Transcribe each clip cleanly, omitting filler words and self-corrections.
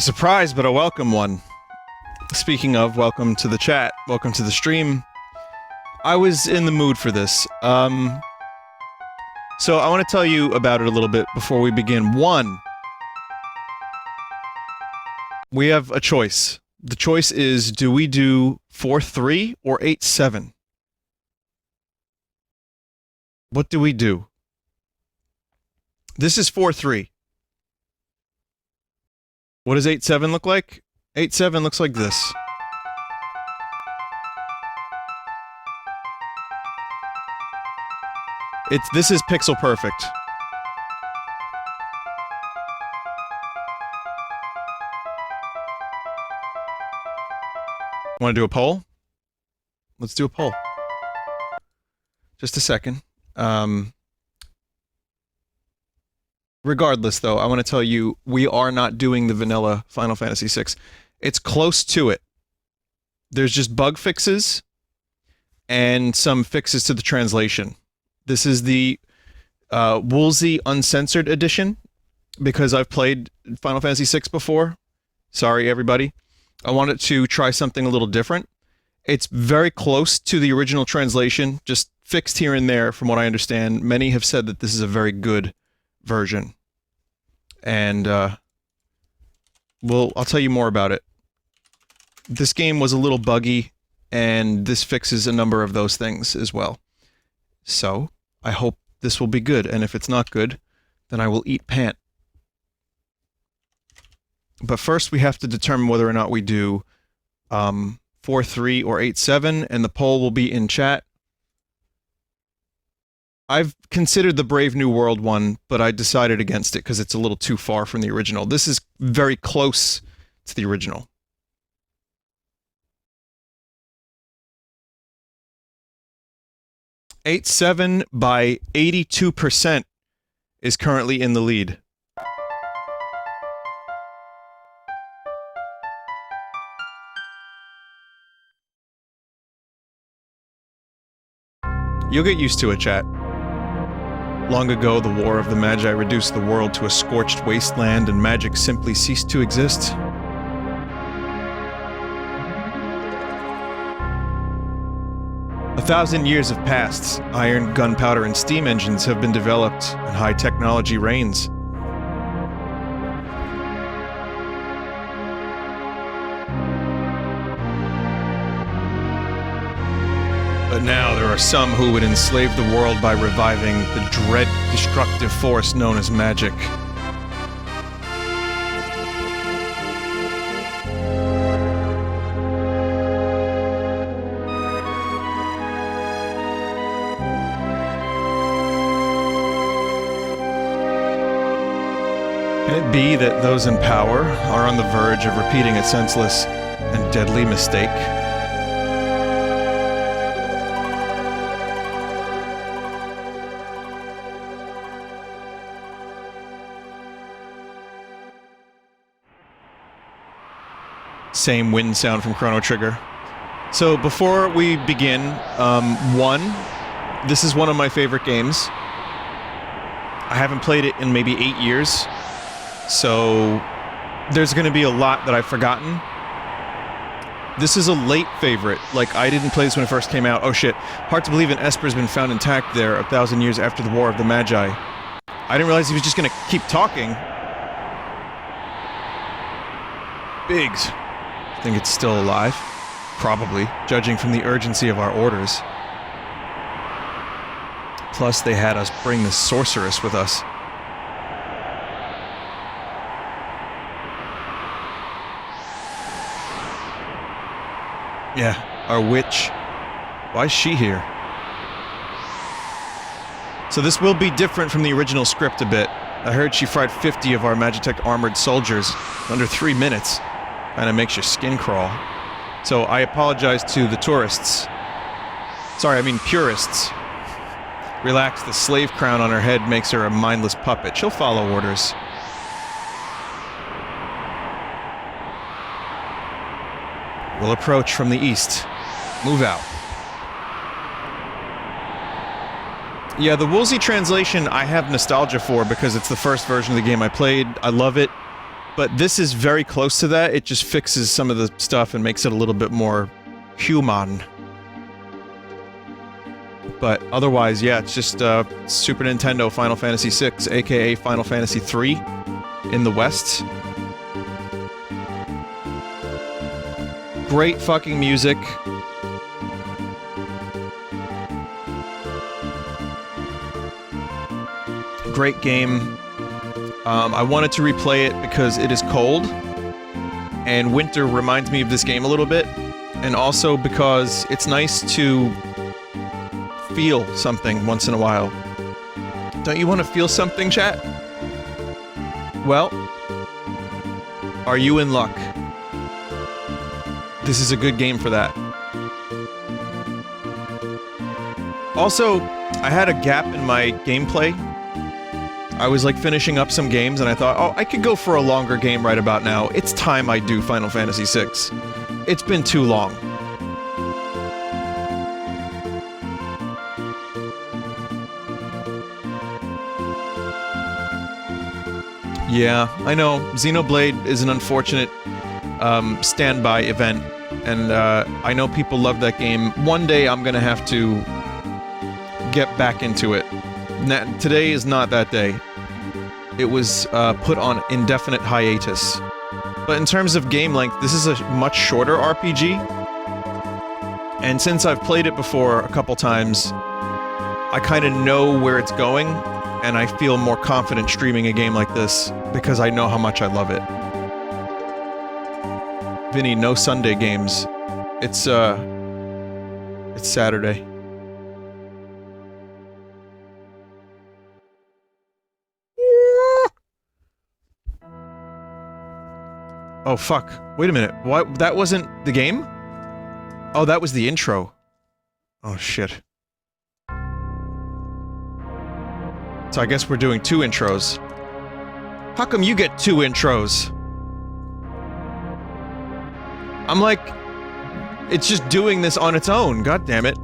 surprise, but a welcome one. Speaking of, welcome to the chat, welcome to the stream. I was in the mood for this. So I want to tell you about it a little bit before we begin. One, we have a choice. The choice is, do we do 4-3 or 8-7? What do we do? This is 4-3. What does 8-7 look like? 8-7 looks like this. This is pixel perfect. Want to do a poll? Let's do a poll. Just a second. Regardless, though, I want to tell you, we are not doing the vanilla Final Fantasy VI. It's close to it. There's just bug fixes and some fixes to the translation. This is the Woolsey Uncensored Edition, because I've played Final Fantasy VI before. Sorry, everybody. I wanted to try something a little different. It's very close to the original translation, just fixed here and there, from what I understand. Many have said that this is a very good version. And, I'll tell you more about it. This game was a little buggy, and this fixes a number of those things as well. So, I hope this will be good, and if it's not good, then I will eat pant. But first we have to determine whether or not we do 4-3 or 8-7, and the poll will be in chat. I've considered the Brave New World one, but I decided against it because it's a little too far from the original. This is very close to the original. "8-7" by 82% is currently in the lead. You'll get used to it, chat. Long ago, the War of the Magi reduced the world to a scorched wasteland, and magic simply ceased to exist. A 1,000 years have passed. Iron, gunpowder, and steam engines have been developed, and high technology reigns. But now there are some who would enslave the world by reviving the dread, destructive force known as magic. Can it be that those in power are on the verge of repeating a senseless and deadly mistake? Same wind sound from Chrono Trigger. So before we begin, this is one of my favorite games. I haven't played it in maybe 8 years, so there's going to be a lot that I've forgotten. This is a late favorite. Like, I didn't play this when it first came out. Oh shit. Hard to believe an Esper's been found intact there 1,000 years after the War of the Magi. I didn't realize he was just going to keep talking. Biggs. Think it's still alive? Probably, judging from the urgency of our orders. Plus, they had us bring the sorceress with us. Yeah, our witch. Why is she here? So this will be different from the original script a bit. I heard she fried 50 of our Magitech armored soldiers under 3 minutes. Kinda makes your skin crawl. So I apologize to the tourists. Sorry, I mean purists. Relax, the slave crown on her head makes her a mindless puppet. She'll follow orders. We'll approach from the east. Move out. Yeah, the Woolsey translation I have nostalgia for because it's the first version of the game I played. I love it. But this is very close to that. It just fixes some of the stuff and makes it a little bit more human. But otherwise, yeah, it's just Super Nintendo Final Fantasy VI, aka Final Fantasy III in the West. Great fucking music. Great game. I wanted to replay it because it is cold, and winter reminds me of this game a little bit, and also because it's nice to feel something once in a while. Don't you want to feel something, chat? Well, are you in luck? This is a good game for that. Also, I had a gap in my gameplay. I was like finishing up some games and I thought, oh, I could go for a longer game right about now. It's time I do Final Fantasy VI. It's been too long. Yeah, I know. Xenoblade is an unfortunate standby event, and I know people love that game. One day I'm gonna have to get back into it. Today is not that day. It was put on indefinite hiatus. But in terms of game length, this is a much shorter RPG. And since I've played it before a couple times, I kind of know where it's going, and I feel more confident streaming a game like this because I know how much I love it. Vinny, no Sunday games. It's Saturday. Oh, fuck. Wait a minute. What? That wasn't the game? Oh, that was the intro. Oh, shit. So I guess we're doing 2 intros. How come you get 2 intros? I'm like... It's just doing this on its own. God damn it.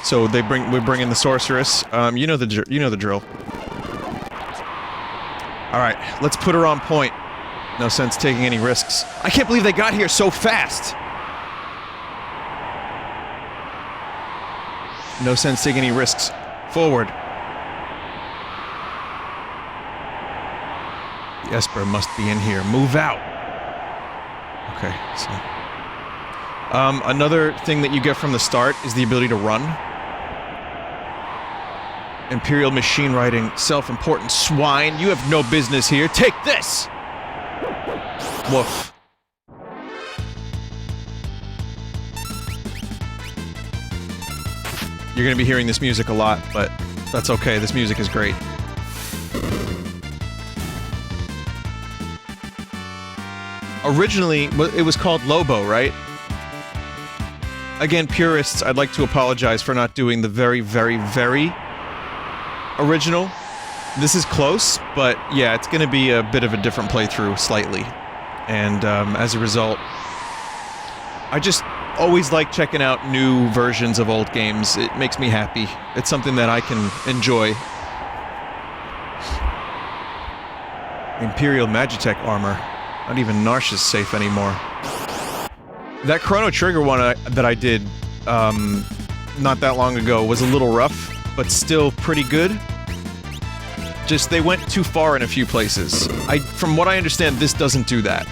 So we're bringing the sorceress. You know the drill. All right, let's put her on point. No sense taking any risks. I can't believe they got here so fast. No sense taking any risks. Forward. The Esper must be in here. Move out. Okay, so... another thing that you get from the start is the ability to run. Imperial machine writing, self-important swine. You have no business here. Take this! Woof. You're gonna be hearing this music a lot, but that's okay. This music is great. Originally, it was called Lobo, right? Again, purists, I'd like to apologize for not doing the very, very, very original. This is close, but yeah, it's gonna be a bit of a different playthrough, slightly. And as a result, I just always like checking out new versions of old games. It makes me happy. It's something that I can enjoy. Imperial Magitech armor. Not even Narshe is safe anymore. That Chrono Trigger one that I did not that long ago was a little rough, but still pretty good. Just they went too far in a few places. From what I understand, this doesn't do that.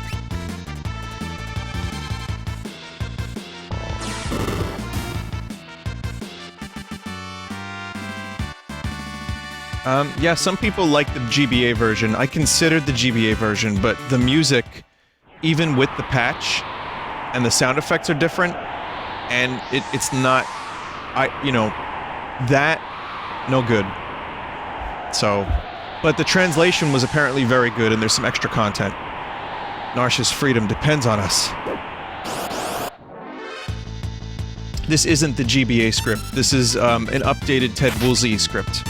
Yeah, some people like the GBA version. I considered the GBA version, but the music, even with the patch, and the sound effects are different, and it's not... no good. So... But the translation was apparently very good, and there's some extra content. Narshe's freedom depends on us. This isn't the GBA script. This is an updated Ted Woolsey script.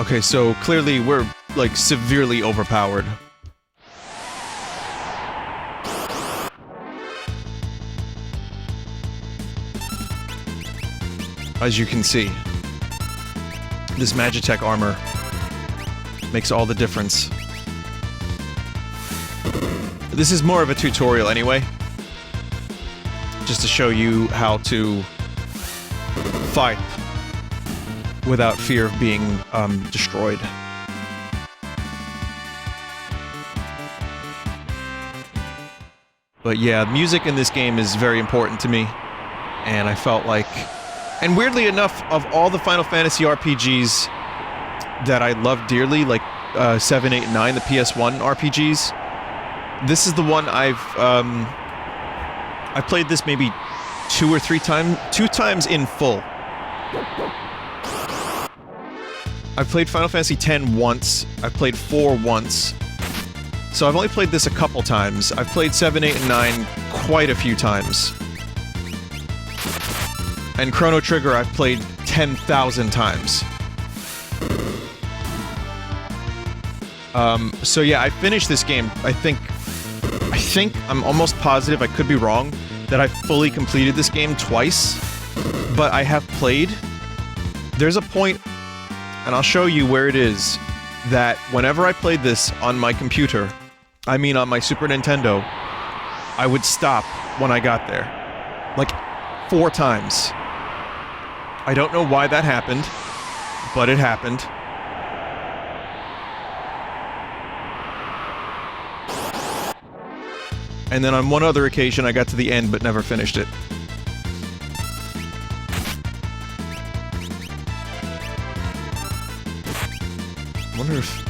Okay, so clearly we're, like, severely overpowered. As you can see, this Magitech armor makes all the difference. This is more of a tutorial anyway, just to show you how to fight without fear of being destroyed. But yeah, music in this game is very important to me, and I felt like... And weirdly enough, of all the Final Fantasy RPGs that I love dearly, like 7, 8, and 9, the PS1 RPGs, this is the one I played this maybe 2 or 3 times, 2 times in full. I've played Final Fantasy X once, I've played 4 once, so I've only played this a couple times. I've played 7, 8, and 9 quite a few times. And Chrono Trigger I've played 10,000 times. So yeah, I finished this game, I think, I'm almost positive, I could be wrong, that I fully completed this game twice, but I have played. There's a point, and I'll show you where it is, that whenever I played this on my computer, I mean on my Super Nintendo, I would stop when I got there. Like, 4 times. I don't know why that happened, but it happened. And then on one other occasion, I got to the end but never finished it. I wonder if...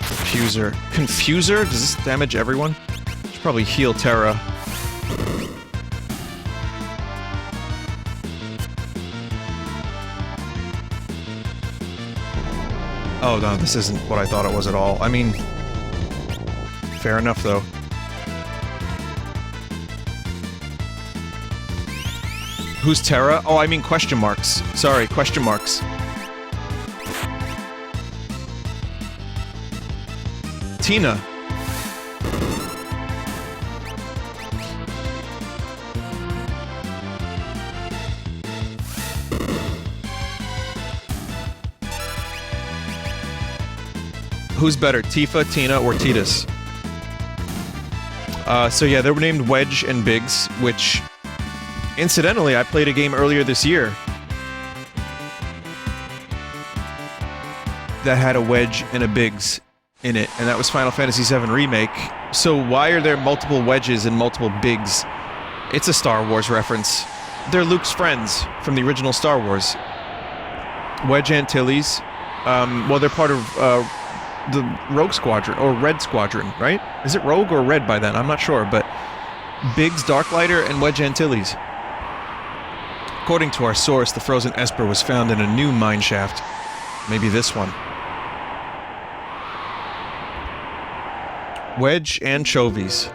Confuser. Confuser? Does this damage everyone? Should probably heal Terra. Oh no, this isn't what I thought it was at all. I mean... Fair enough, though. Who's Terra? Oh, I mean question marks. Sorry, question marks. Tina. Who's better, Tifa, Tina, or Tidus? So yeah, they were named Wedge and Biggs, which... Incidentally, I played a game earlier this year that had a Wedge and a Biggs in it, and that was Final Fantasy VII Remake. So why are there multiple Wedges and multiple Biggs? It's a Star Wars reference. They're Luke's friends from the original Star Wars. Wedge Antilles. Well, they're part of the Rogue Squadron, or Red Squadron, right? Is it Rogue or Red by then? I'm not sure, but Biggs Darklighter and Wedge Antilles. According to our source, the frozen Esper was found in a new mineshaft. Maybe this one. Wedge anchovies.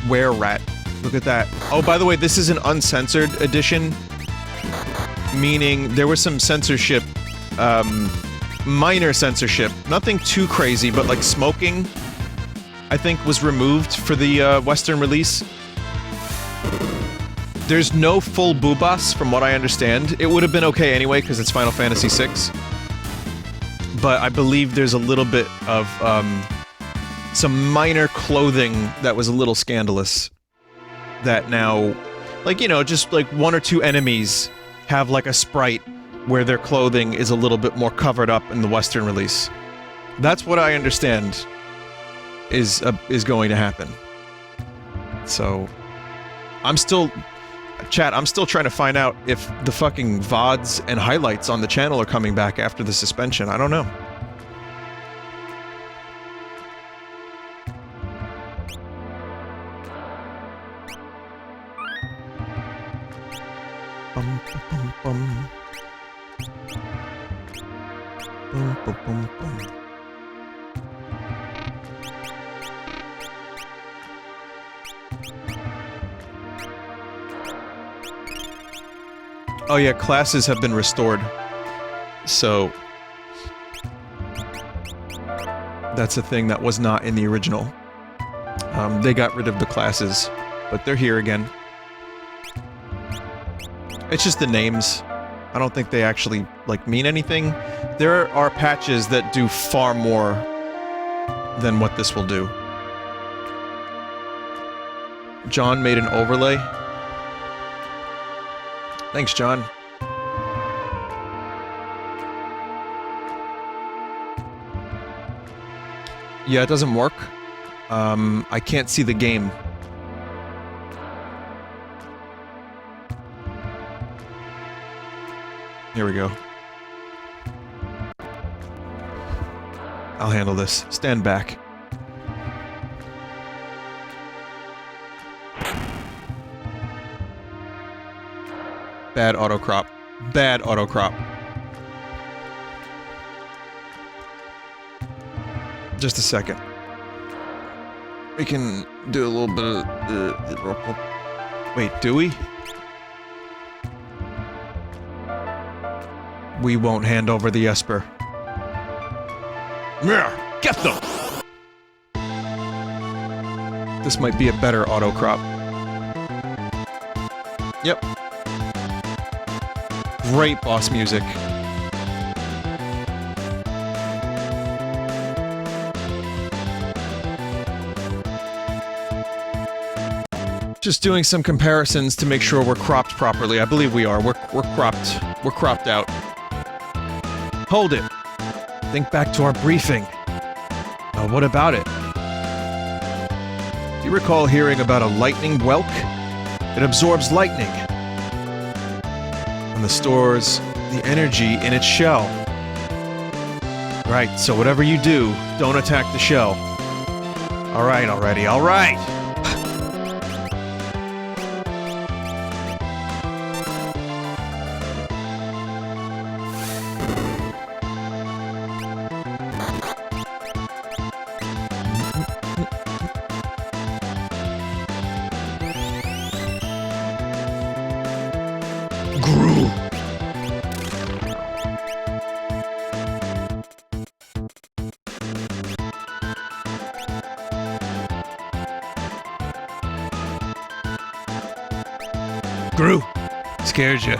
Were-rat. Look at that. Oh, by the way, this is an uncensored edition, meaning there was some censorship, minor censorship. Nothing too crazy, but like smoking, I think, was removed for the Western release. There's no full boobas, from what I understand. It would have been okay anyway, because it's Final Fantasy VI. But I believe there's a little bit of, some minor clothing that was a little scandalous. That now, like, you know, just like 1 or 2 enemies have like a sprite where their clothing is a little bit more covered up in the Western release. That's what I understand is going to happen. So, I'm still... Chat, I'm still trying to find out if the fucking VODs and highlights on the channel are coming back after the suspension. I don't know. Bum, bum, bum. Bum, bum, bum, bum. Oh yeah, classes have been restored. So... that's a thing that was not in the original. They got rid of the classes, but they're here again. It's just the names. I don't think they actually, like, mean anything. There are patches that do far more than what this will do. John made an overlay. Thanks, John. Yeah, it doesn't work. I can't see the game. Here we go. I'll handle this. Stand back. Bad autocrop. Bad autocrop. Just a second. We can do a little bit of... wait, do we? We won't hand over the Esper. Get them! This might be a better autocrop. Yep. Great boss music. Just doing some comparisons to make sure we're cropped properly. I believe we are. We're cropped. We're cropped out. Hold it. Think back to our briefing. What about it? Do you recall hearing about a lightning whelk? It absorbs lightning and stores the energy in its shell. Right, so whatever you do, don't attack the shell. Alright already, alright! Gru! Scared you.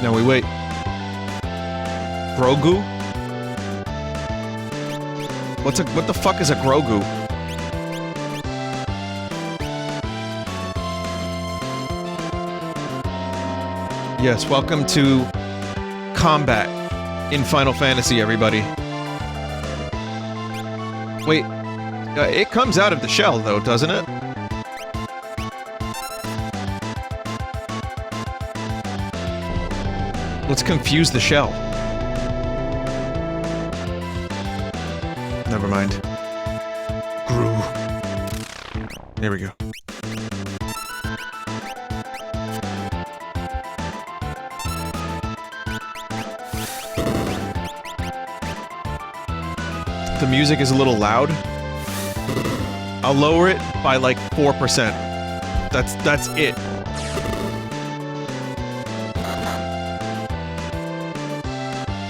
Now we wait. Grogu? What the fuck is a Grogu? Yes, welcome to combat in Final Fantasy, everybody. Wait, it comes out of the shell, though, doesn't it? Let's confuse the shell. Never mind. Gru. Here we go. The music is a little loud. I'll lower it by like 4%. That's it.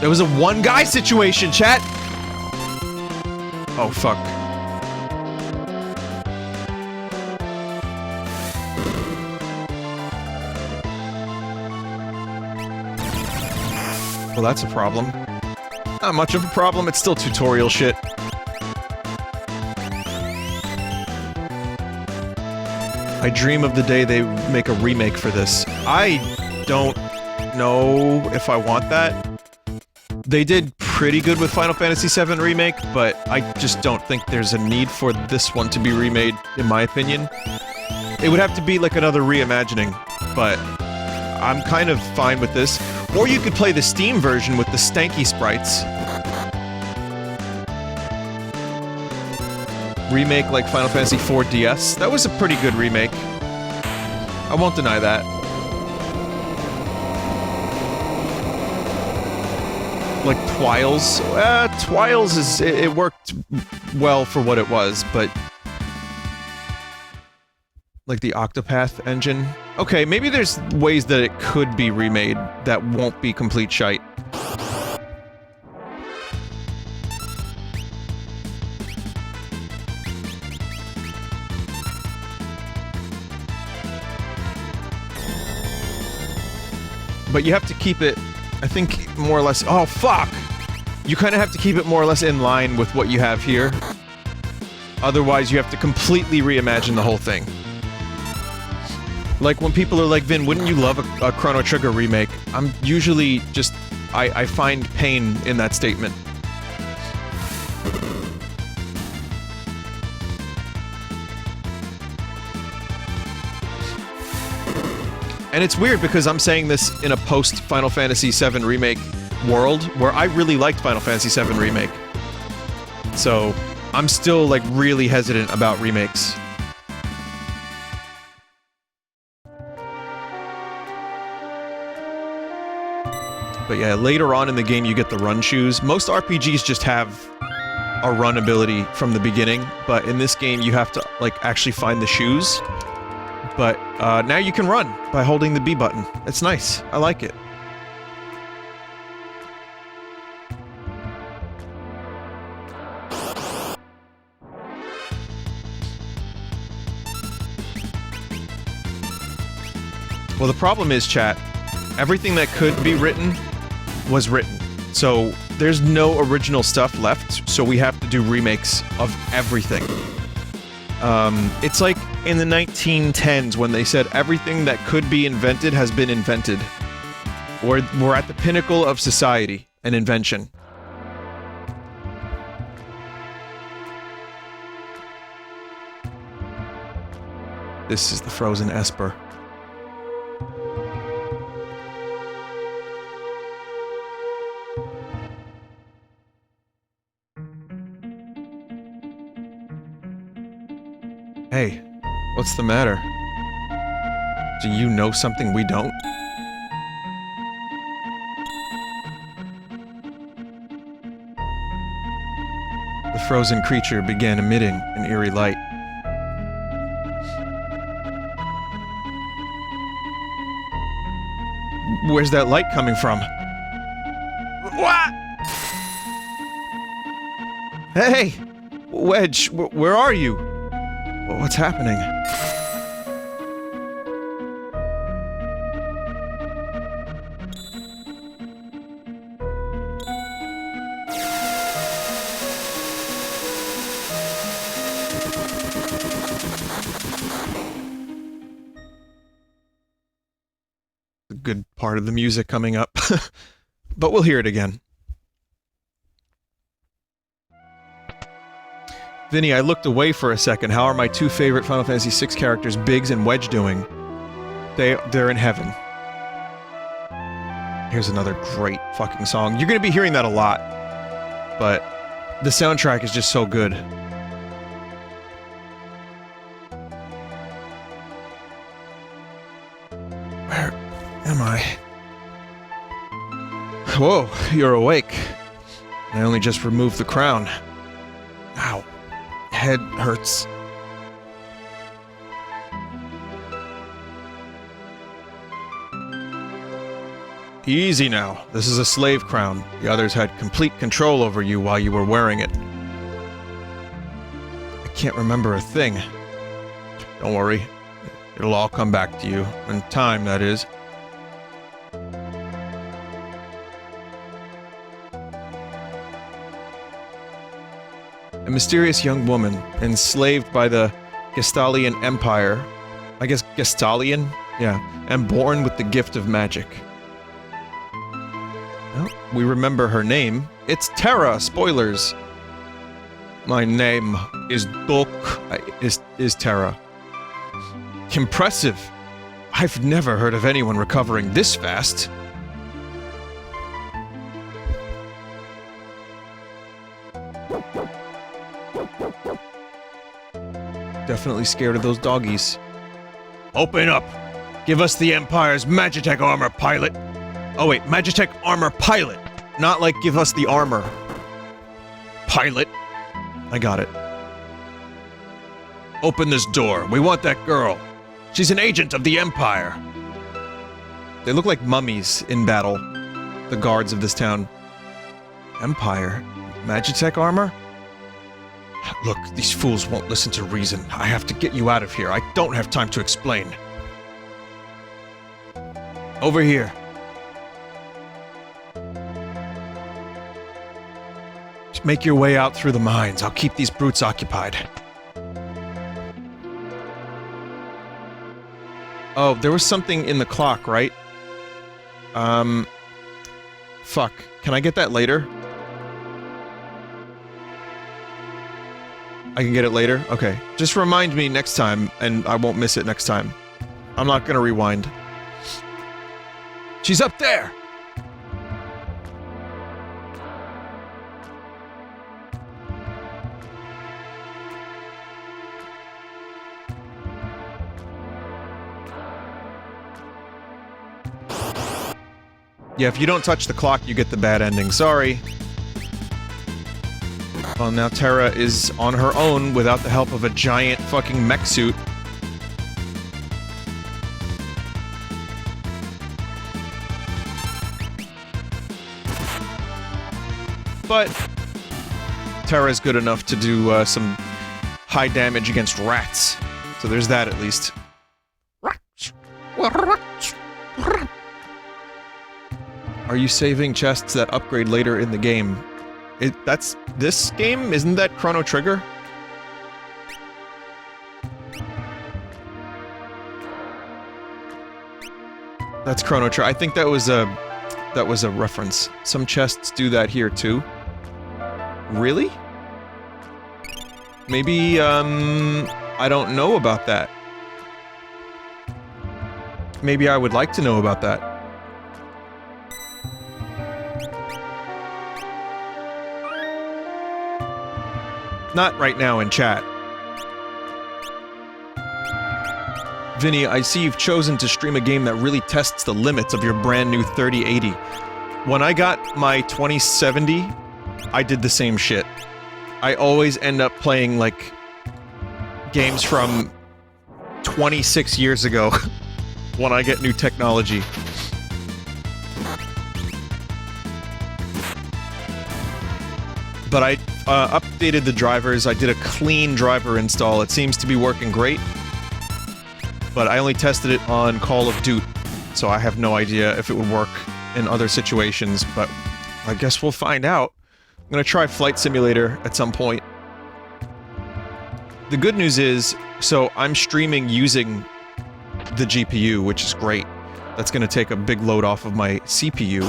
There was a one-guy situation, chat! Oh, fuck. Well, that's a problem. Not much of a problem, it's still tutorial shit. I dream of the day they make a remake for this. I don't know if I want that. They did pretty good with Final Fantasy VII Remake, but I just don't think there's a need for this one to be remade, in my opinion. It would have to be like another reimagining, but I'm kind of fine with this. Or you could play the Steam version with the stanky sprites. Remake like Final Fantasy IV DS. That was a pretty good remake. I won't deny that. Like Twiles. Twiles is... it worked well for what it was, but... Like the Octopath engine. Okay, maybe there's ways that it could be remade that won't be complete shite. But you have to keep it, I think, more or less... Oh, fuck! You kind of have to keep it more or less in line with what you have here. Otherwise, you have to completely reimagine the whole thing. Like, when people are like, Vin, wouldn't you love a Chrono Trigger remake? I'm usually just... I find pain in that statement. And it's weird because I'm saying this in a post-Final Fantasy VII Remake world, where I really liked Final Fantasy VII Remake. So, I'm still, like, really hesitant about remakes. But yeah, later on in the game you get the run shoes. Most RPGs just have a run ability from the beginning, but in this game you have to, like, actually find the shoes. But, now you can run by holding the B button. It's nice. I like it. Well, the problem is, chat, everything that could be written was written. So, there's no original stuff left, so we have to do remakes of everything. It's like in the 1910s when they said everything that could be invented has been invented. We're at the pinnacle of society and invention. This is the frozen Esper. Hey, what's the matter? Do you know something we don't? The frozen creature began emitting an eerie light. Where's that light coming from? What? Hey! Wedge, where are you? What's happening? A good part of the music coming up. But we'll hear it again. Vinny, I looked away for a second. How are my two favorite Final Fantasy VI characters, Biggs and Wedge, doing? They're in heaven. Here's another great fucking song. You're gonna be hearing that a lot. But the soundtrack is just so good. Where am I? Whoa, you're awake. I only just removed the crown. Ow. Head hurts. Easy now. This is a slave crown. The others had complete control over you while you were wearing it. I can't remember a thing. Don't worry. It'll all come back to you. In time, that is. A mysterious young woman, enslaved by the Gestalian Empire. I guess Gestalian? Yeah. And born with the gift of magic. Well, we remember her name. It's Terra! Spoilers! My name is Dok... is Terra. Impressive! I've never heard of anyone recovering this fast. Definitely scared of those doggies. Open up! Give us the Empire's Magitech armor, pilot! Oh wait, Magitech armor pilot! Not like give us the armor. Pilot. I got it. Open this door. We want that girl. She's an agent of the Empire. They look like mummies in battle, the guards of this town. Empire? Magitech armor? Look, these fools won't listen to reason. I have to get you out of here. I don't have time to explain. Over here. Just make your way out through the mines. I'll keep these brutes occupied. Oh, there was something in the clock, right? Fuck. Can I get that later? I can get it later? Okay. Just remind me next time, and I won't miss it next time. I'm not gonna rewind. She's up there! Yeah, if you don't touch the clock, you get the bad ending. Sorry. Well, now Terra is on her own without the help of a giant fucking mech suit. But Terra's good enough to do some high damage against rats. So there's that at least. Are you saving chests that upgrade later in the game? That's this game? Isn't that Chrono Trigger? That's Chrono Trigger. I think that was a reference. Some chests do that here too. Really? Maybe I don't know about that. Maybe I would like to know about that. Not right now in chat. Vinny, I see you've chosen to stream a game that really tests the limits of your brand new 3080. When I got my 2070, I did the same shit. I always end up playing, like, games from 26 years ago when I get new technology. But I updated the drivers, I did a clean driver install, it seems to be working great. But I only tested it on Call of Duty, so I have no idea if it would work in other situations, but I guess we'll find out. I'm gonna try Flight Simulator at some point. The good news is, so I'm streaming using the GPU, which is great. That's gonna take a big load off of my CPU.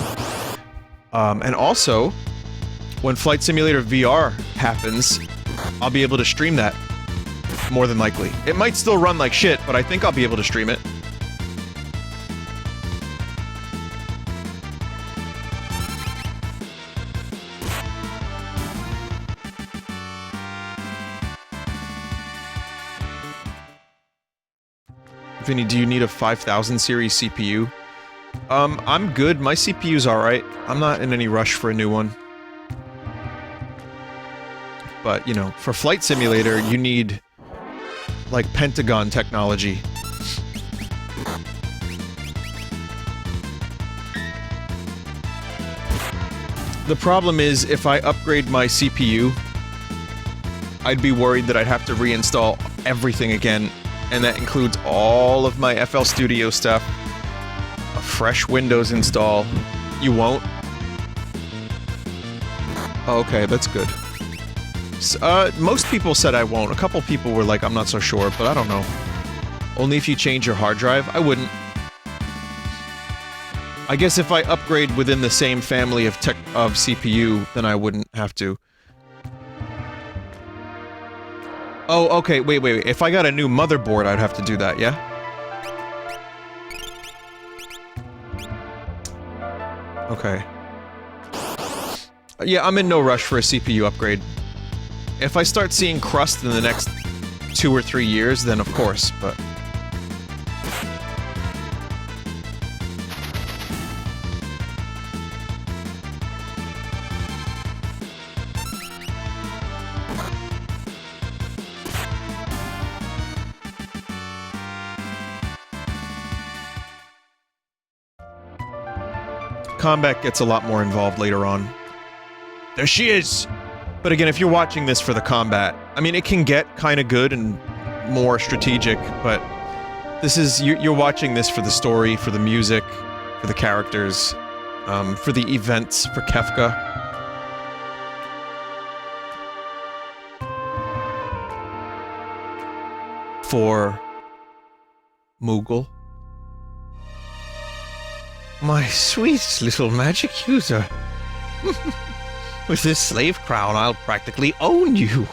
And also, when Flight Simulator VR happens, I'll be able to stream that. More than likely. It might still run like shit, but I think I'll be able to stream it. Vinny, do you need a 5000 series CPU? I'm good. My CPU's alright. I'm not in any rush for a new one. But, you know, for Flight Simulator, you need like Pentagon technology. The problem is, if I upgrade my CPU, I'd be worried that I'd have to reinstall everything again, and that includes all of my FL Studio stuff, a fresh Windows install. You won't? Okay, that's good. Most people said I won't. A couple people were like, I'm not so sure, but I don't know. Only if you change your hard drive? I wouldn't. I guess if I upgrade within the same family of CPU, then I wouldn't have to. Oh, okay, wait. If I got a new motherboard, I'd have to do that, yeah? Okay. Yeah, I'm in no rush for a CPU upgrade. If I start seeing crust in the next 2 or 3 years, then of course, but... combat gets a lot more involved later on. There she is! But again, if you're watching this for the combat, I mean, it can get kind of good and more strategic, but this is, you're watching this for the story, for the music, for the characters, for the events, for Kefka. For Moogle. My sweet little magic user. With this slave crown, I'll practically own you.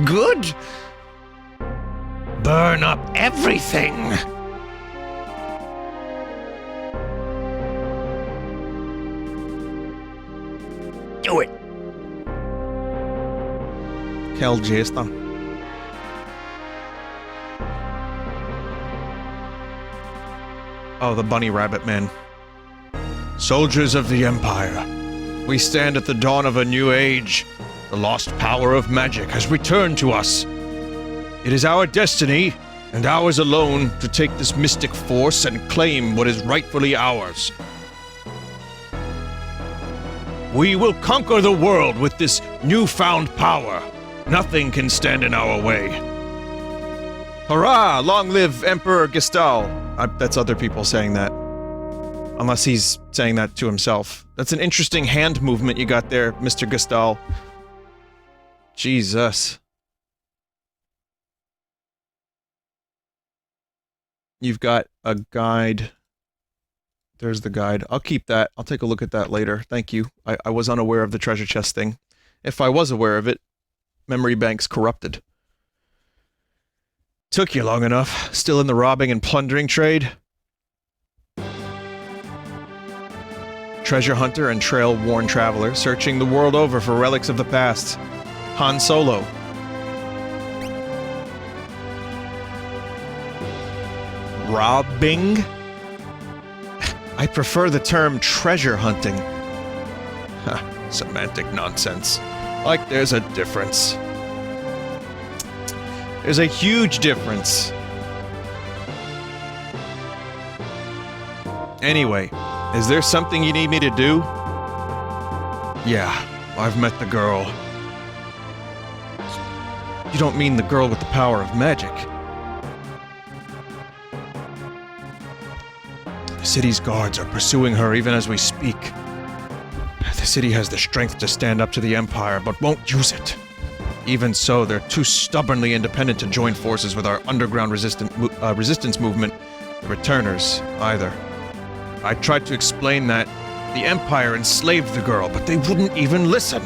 Good. Burn up everything. Do it. Hell, Jason. Oh, the bunny rabbit man. Soldiers of the Empire, we stand at the dawn of a new age. The lost power of magic has returned to us. It is our destiny, and ours alone, to take this mystic force and claim what is rightfully ours. We will conquer the world with this newfound power. Nothing can stand in our way. Hurrah! Long live Emperor Gestal. That's other people saying that. Unless he's saying that to himself. That's an interesting hand movement you got there, Mr. Gestal. Jesus. You've got a guide. There's the guide. I'll keep that. I'll take a look at that later. Thank you. I was unaware of the treasure chest thing. If I was aware of it, memory bank's corrupted. Took you long enough. Still in the robbing and plundering trade? Treasure hunter and trail-worn traveler, searching the world over for relics of the past. Han Solo. Robbing? I prefer the term treasure hunting. Semantic nonsense. Like there's a difference. There's a huge difference. Anyway, is there something you need me to do? Yeah, I've met the girl. You don't mean the girl with the power of magic. The city's guards are pursuing her even as we speak. The city has the strength to stand up to the Empire, but won't use it. Even so, they're too stubbornly independent to join forces with our underground resistance movement, the Returners, either. I tried to explain that the Empire enslaved the girl, but they wouldn't even listen.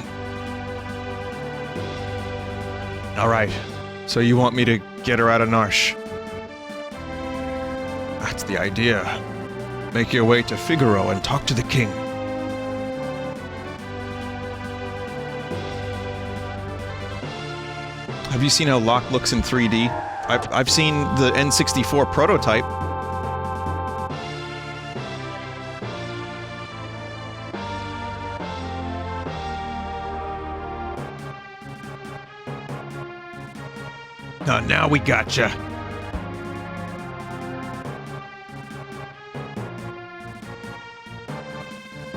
Alright, so you want me to get her out of Narsh? That's the idea. Make your way to Figaro and talk to the king. Have you seen how Locke looks in 3D? I've seen the N64 prototype. Now we gotcha.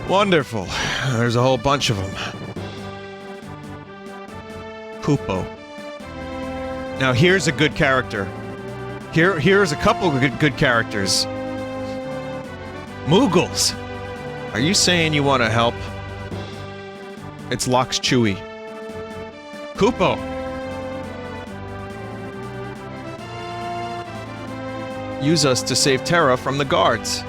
Wonderful. There's a whole bunch of them. Poopo. Now here's a good character. Here's a couple of good characters. Moogles! Are you saying you want to help? It's Locke's Chewie. Koopo! Use us to save Terra from the guards.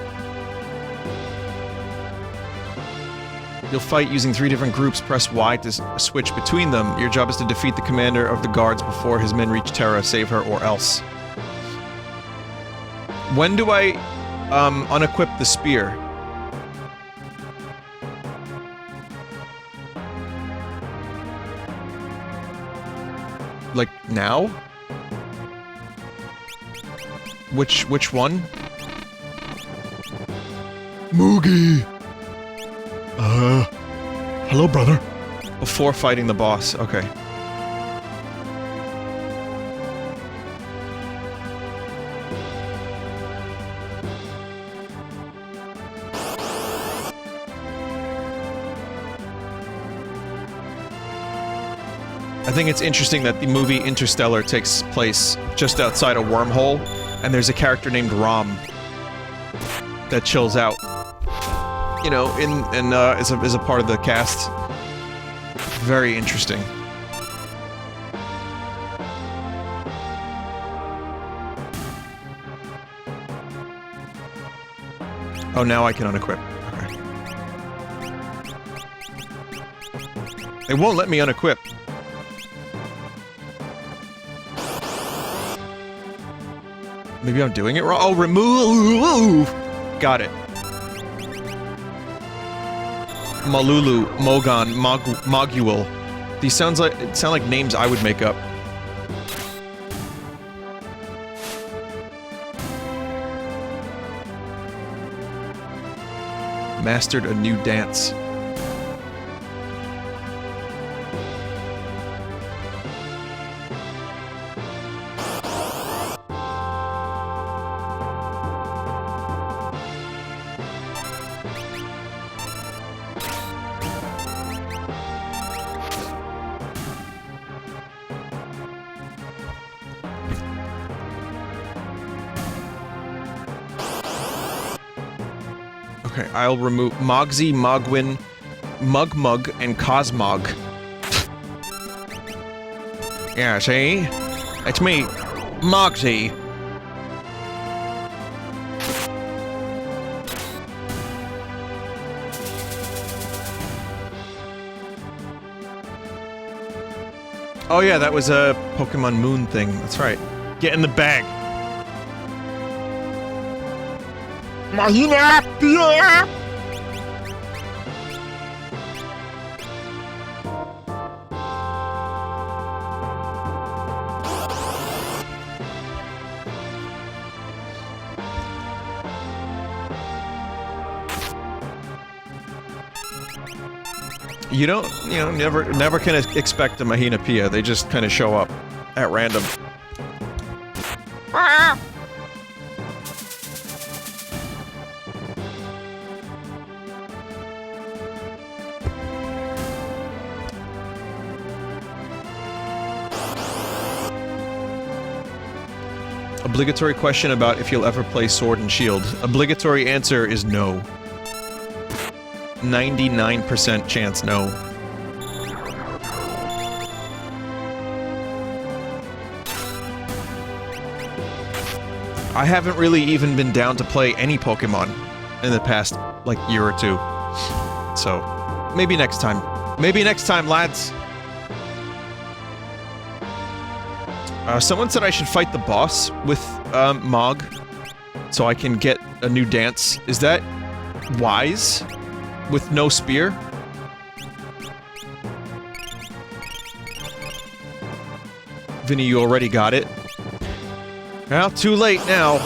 You'll fight using 3 different groups. Press Y to switch between them. Your job is to defeat the commander of the guards before his men reach Terra. Save her or else. When do I unequip the spear? Like, now? Which one? Moogie! Hello, brother. Before fighting the boss, okay. I think it's interesting that the movie Interstellar takes place just outside a wormhole, and there's a character named Rom that chills out. You know, as a part of the cast. Very interesting. Oh, now I can unequip. Okay. It won't let me unequip. Maybe I'm doing it wrong. Oh, remove! Got it. Malulu, Mogon, Mogul. These sound like names I would make up. Mastered a new dance. Okay, I'll remove Mogsy, Mogwin, Mugmug, and Cosmog. Yeah, see? It's me, Mogsy. Oh yeah, that was a Pokemon Moon thing. That's right. Get in the bag. Mahina! Never can expect a Mahina Pia. They just kind of show up at random. Obligatory question about if you'll ever play Sword and Shield. Obligatory answer is no. 99% chance no. I haven't really even been down to play any Pokemon in the past, like, year or two. So, maybe next time. Maybe next time, lads! Someone said I should fight the boss with, Mog, so I can get a new dance. Is that wise? With no spear? Vinny, you already got it? Well, too late now.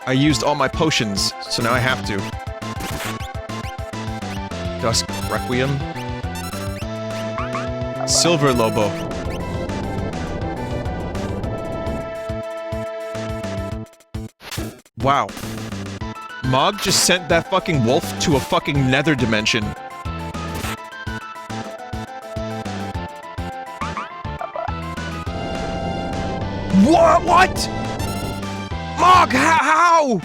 I used all my potions, so now I have to. Dusk Requiem. Silver Lobo. Wow. Mog just sent that fucking wolf to a fucking nether dimension. What? Mog, how?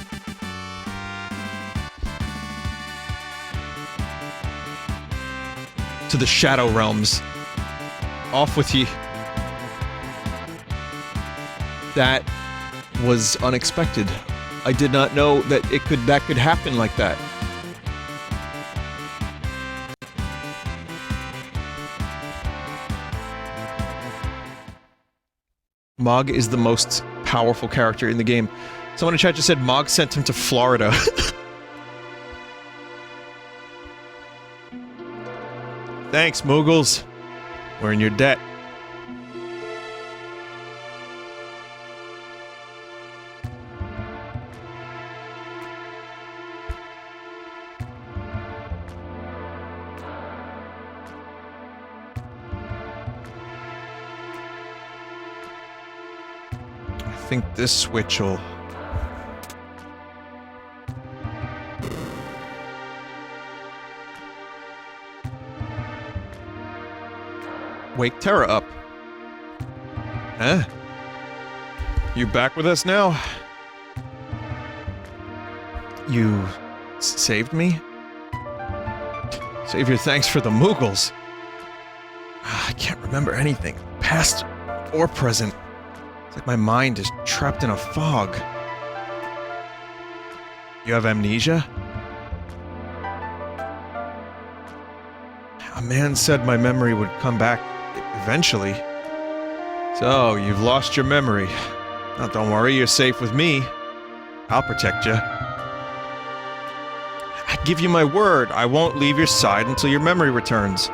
To the Shadow Realms. Off with you. That was unexpected. I did not know that that could happen like that. Mog is the most powerful character in the game. Someone in chat just said Mog sent him to Florida. Thanks, Moogles. We're in your debt. I think this switch will... wake Terra up. Huh? You back with us now? You... saved me? Save your thanks for the Moogles. I can't remember anything, past or present. It's like my mind is trapped in a fog. You have amnesia? A man said my memory would come back eventually. So, you've lost your memory. Now, don't worry, you're safe with me. I'll protect you. I give you my word, I won't leave your side until your memory returns.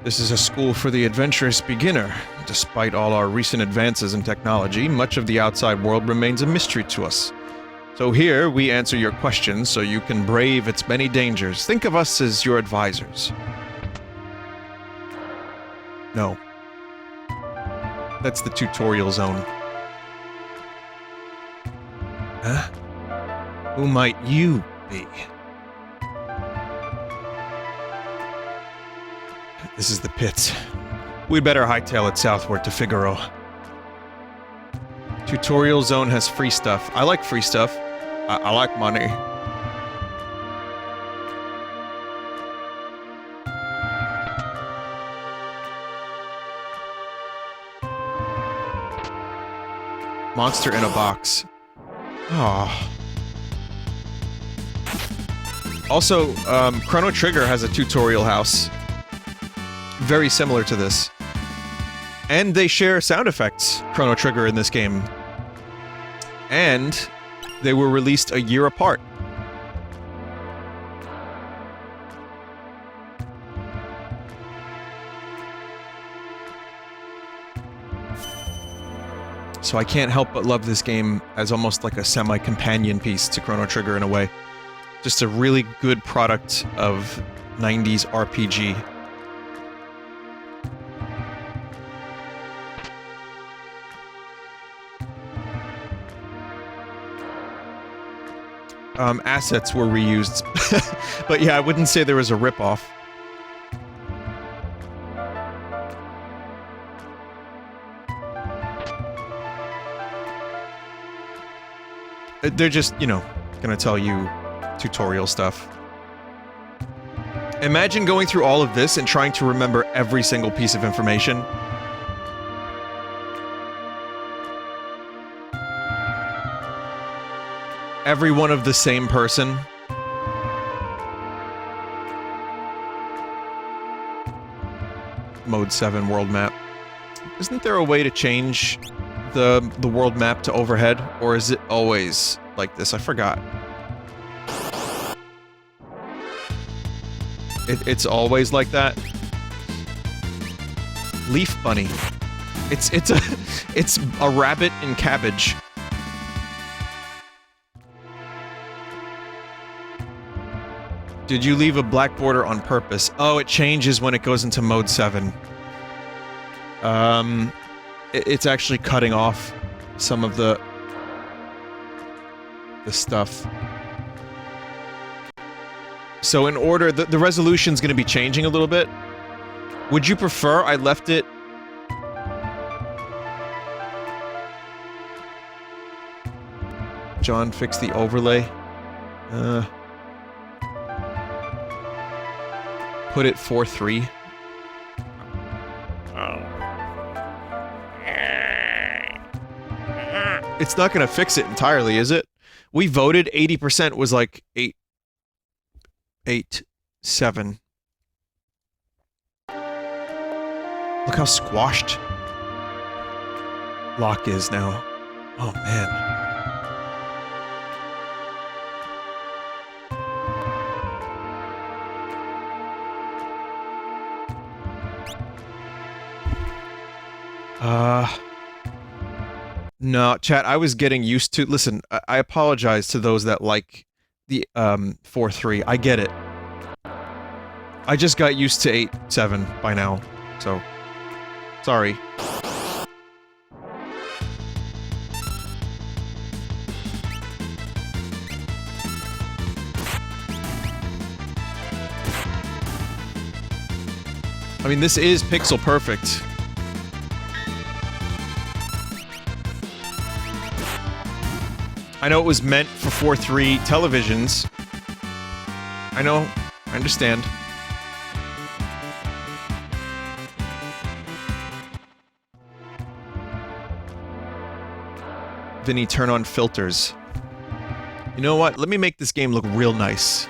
This is a school for the adventurous beginner. Despite all our recent advances in technology, much of the outside world remains a mystery to us. So here, we answer your questions so you can brave its many dangers. Think of us as your advisors. No. That's the tutorial zone. Huh? Who might you be? This is the pit. We'd better hightail it southward to Figaro. Tutorial zone has free stuff. I like free stuff. I like money. Monster in a box. Oh. Also, Chrono Trigger has a tutorial house. Very similar to this. And they share sound effects, Chrono Trigger, in this game. And they were released a year apart. So I can't help but love this game as almost like a semi-companion piece to Chrono Trigger in a way. Just a really good product of 90s RPG. Assets were reused. But yeah, I wouldn't say there was a rip-off. They're just, you know, gonna tell you tutorial stuff. Imagine going through all of this and trying to remember every single piece of information. Every one of the same person. Mode 7 world map. Isn't there a way to change the world map to overhead? Or is it always like this? I forgot. It's always like that? Leaf bunny. It's a rabbit in cabbage. Did you leave a black border on purpose? Oh, it changes when it goes into mode 7. It's actually cutting off some of the stuff. So in order, the resolution's gonna be changing a little bit. Would you prefer I left it... John, fix the overlay. Put it 4:3. It's not gonna fix it entirely, is it? We voted 80% was like 8 8, 7. Look how squashed Locke is now. Oh, man. No, chat, I was getting used to... Listen, I apologize to those that like the, 4-3. I get it. I just got used to 8-7 by now, so... Sorry. I mean, this is pixel perfect. I know it was meant for 4-3 televisions. I know. I understand. Vinny, turn on filters. You know what? Let me make this game look real nice.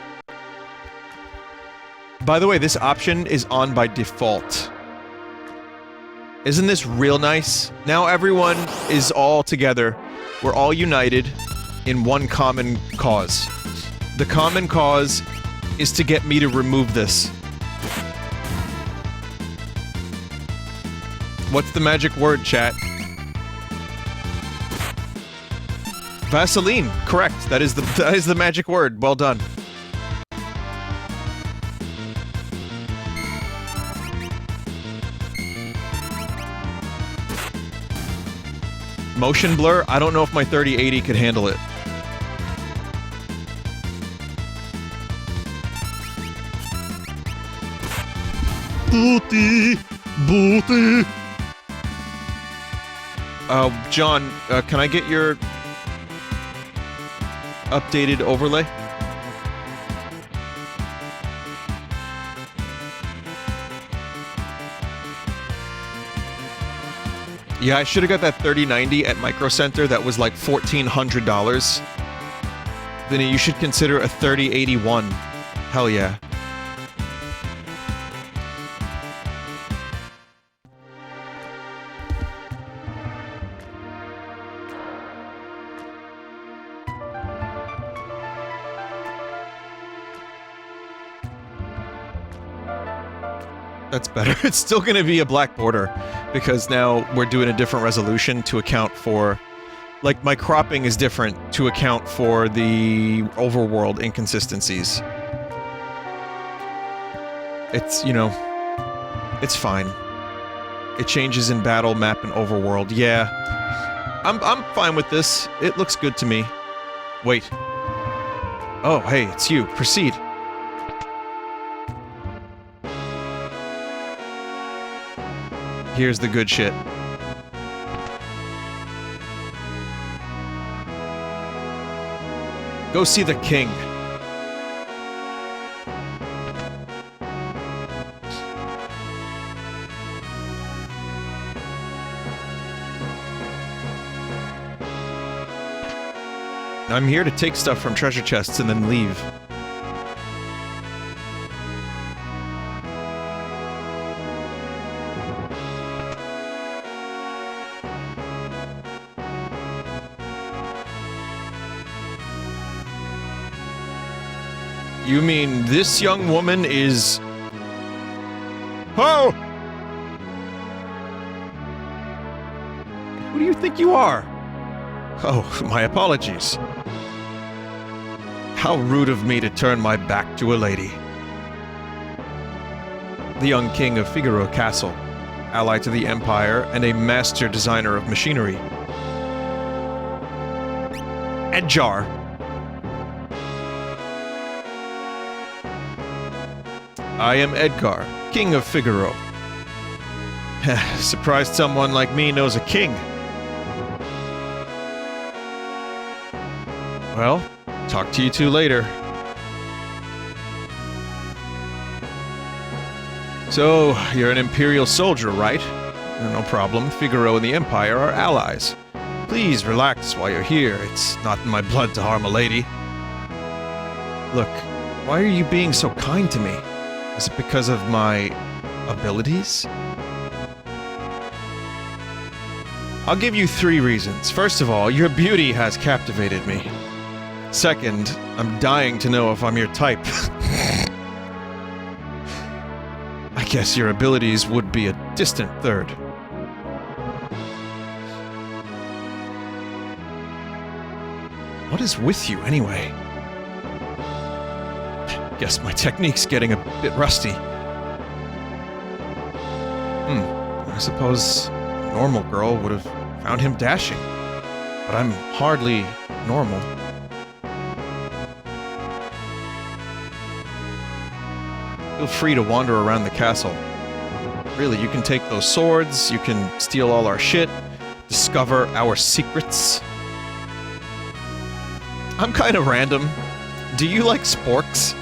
By the way, this option is on by default. Isn't this real nice? Now everyone is all together. We're all united in one common cause. The common cause is to get me to remove this. What's the magic word, chat? Vaseline, correct. That is the magic word. Well done. Motion blur? I don't know if my 3080 could handle it. Booty! Booty! John, can I get your updated overlay? Yeah, I should have got that 3090 at Micro Center that was like $1,400. Vinny, you should consider a 3081. Hell yeah. That's better. It's still going to be a black border, because now we're doing a different resolution to account for... Like, my cropping is different to account for the overworld inconsistencies. It's, you know... It's fine. It changes in battle, map, and overworld. Yeah. I'm fine with this. It looks good to me. Wait. Oh, hey, it's you. Proceed. Here's the good shit. Go see the king. I'm here to take stuff from treasure chests and then leave. You mean this young woman is... Oh! Who do you think you are? Oh, my apologies. How rude of me to turn my back to a lady. The young king of Figaro Castle, ally to the Empire and a master designer of machinery. Edgar. I am Edgar, king of Figaro. Surprised someone like me knows a king. Well, talk to you two later. So, you're an Imperial soldier, right? No problem. Figaro and the Empire are allies. Please relax while you're here. It's not in my blood to harm a lady. Look, Why are you being so kind to me? Is it because of my abilities? I'll give you 3 reasons. First of all, your beauty has captivated me. Second, I'm dying to know if I'm your type. I guess your abilities would be a distant third. What is with you, anyway? Guess my technique's getting a bit rusty. I suppose a normal girl would have found him dashing. But I'm hardly normal. Feel free to wander around the castle. Really, you can take those swords, you can steal all our shit, discover our secrets. I'm kind of random. Do you like sporks?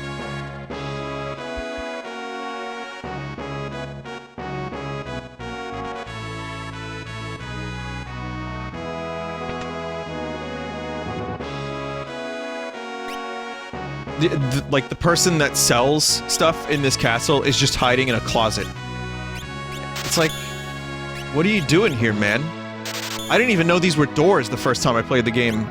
Like, the person that sells stuff in this castle is just hiding in a closet. It's like, what are you doing here, man? I didn't even know these were doors the first time I played the game.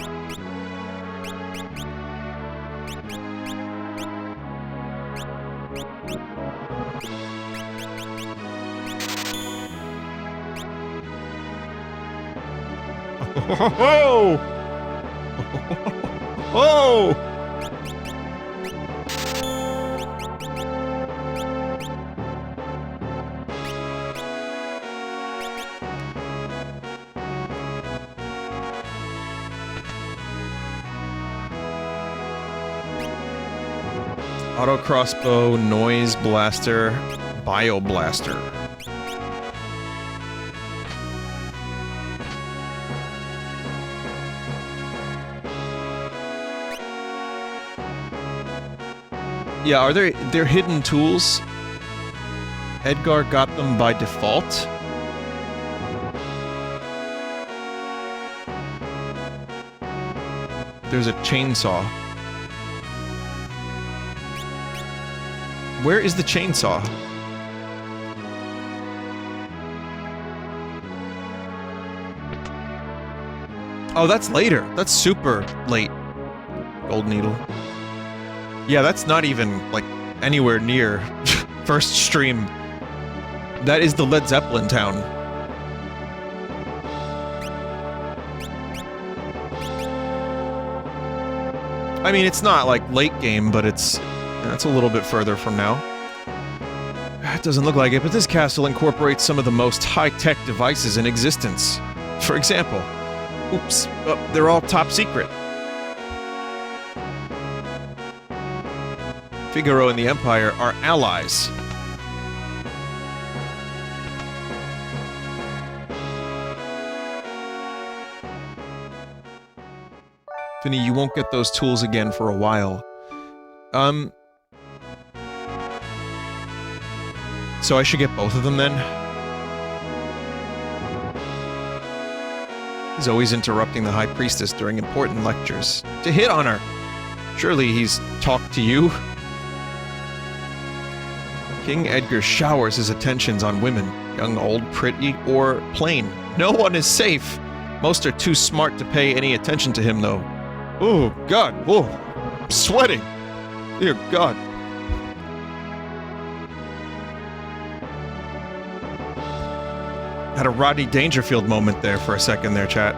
Oh! Oh! Auto crossbow, noise blaster, bio blaster. Yeah, are they're hidden tools? Edgar got them by default? There's a chainsaw. Where is the chainsaw? Oh, that's later. That's super late. Gold needle. Yeah, that's not even, like, anywhere near first stream. That is the Led Zeppelin town. I mean, it's not, like, late game, but it's... That's a little bit further from now. It doesn't look like it, but this castle incorporates some of the most high-tech devices in existence. For example... Oops, they're all top secret. Figaro and the Empire are allies. Vinny, you won't get those tools again for a while. So I should get both of them then? He's always interrupting the High Priestess during important lectures. To hit on her! Surely he's talked to you? King Edgar showers his attentions on women. Young, old, pretty, or plain. No one is safe! Most are too smart to pay any attention to him, though. Oh, God! Whoa! I'm sweating! Dear God. Had a Rodney Dangerfield moment there for a second there, chat.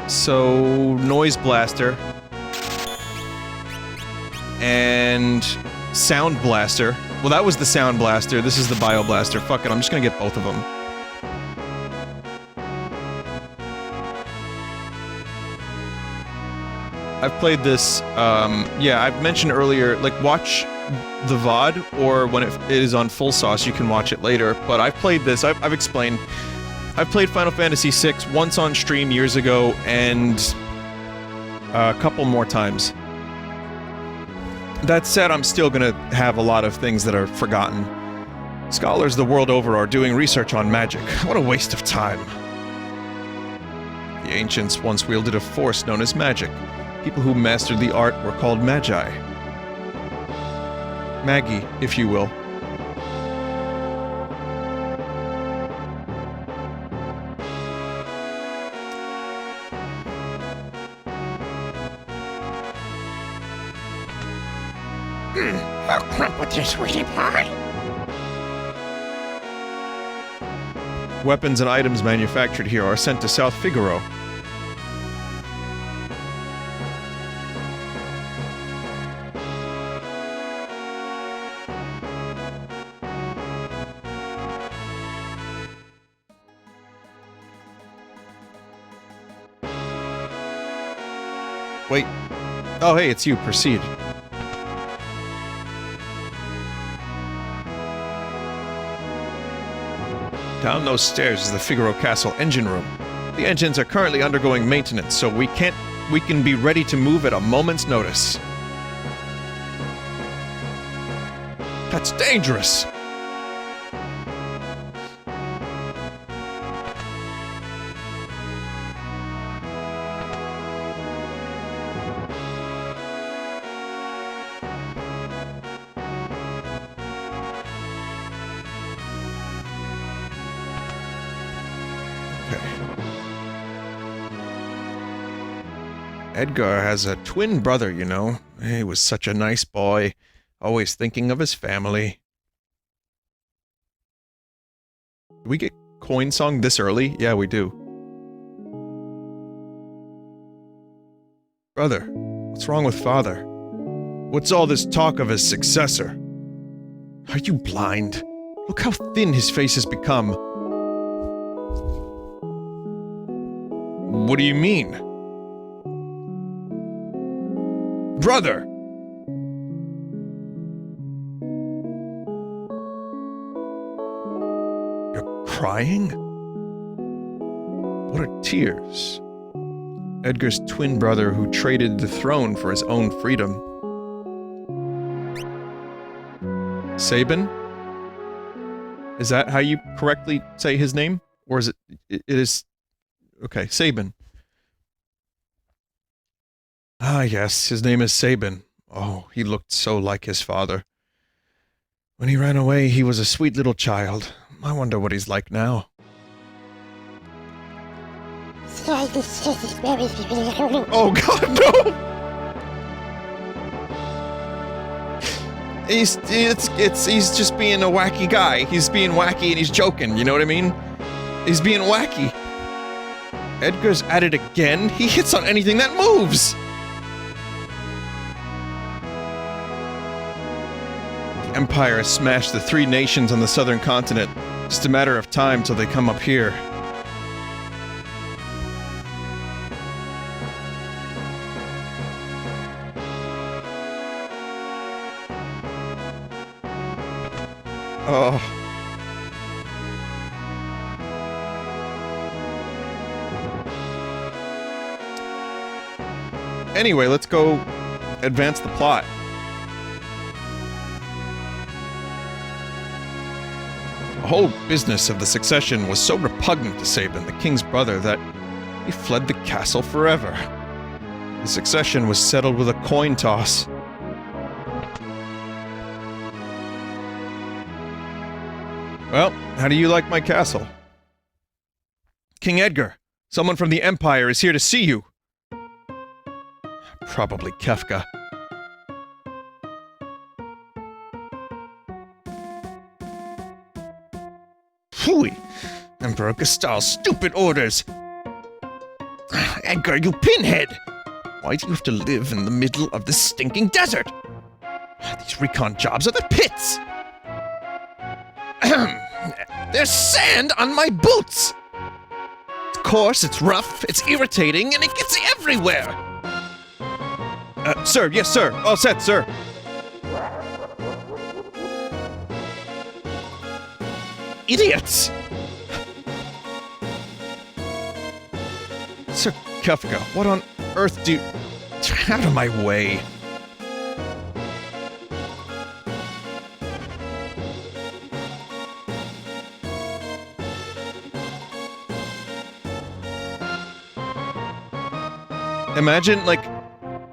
So, Noise Blaster. And Sound Blaster. Well, that was the Sound Blaster, this is the Bio Blaster. Fuck it, I'm just gonna get both of them. I've played this, yeah, I've mentioned earlier, like, watch the VOD, or when it is on full sauce, you can watch it later, but I've played this, I've explained. I've played Final Fantasy VI once on stream years ago, and a couple more times. That said, I'm still gonna have a lot of things that are forgotten. Scholars the world over are doing research on magic. What a waste of time. The ancients once wielded a force known as magic. People who mastered the art were called magi. Maggie, if you will. I'll crump with your sweetie pie. Weapons and items manufactured here are sent to South Figaro. Wait. Oh, hey, it's you. Proceed. Down those stairs is the Figaro Castle engine room. The engines are currently undergoing maintenance, so we can be ready to move at a moment's notice. That's dangerous! Edgar has a twin brother, you know. He was such a nice boy, always thinking of his family. Do we get coin song this early? Yeah, we do. Brother, what's wrong with father? What's all this talk of his successor? Are you blind? Look how thin his face has become. What do you mean? Brother! You're crying? What are tears? Edgar's twin brother who traded the throne for his own freedom. Sabin? Is that how you correctly say his name? Or is it... It is... Okay, Sabin. Ah, yes, his name is Sabin. Oh, he looked so like his father. When he ran away, he was a sweet little child. I wonder what he's like now. Oh God, no! He's just being a wacky guy. He's being wacky and he's joking, you know what I mean? He's being wacky. Edgar's at it again. He hits on anything that moves! The Empire has smashed the 3 nations on the southern continent. Just a matter of time till they come up here. Oh. Anyway, let's go advance the plot. The whole business of the succession was so repugnant to Sabin, the king's brother, that he fled the castle forever. The succession was settled with a coin toss. Well, how do you like my castle? King Edgar, someone from the Empire is here to see you. Probably Kefka. Phooey! Emperor Gestal's stupid orders! Edgar, you pinhead! Why do you have to live in the middle of this stinking desert? These recon jobs are the pits! There's sand on my boots! It's coarse, it's rough, it's irritating, and it gets everywhere! Sir, yes, sir. All set, sir. Idiots! Sir Kefka, what on earth do you... Out of my way. Imagine, like,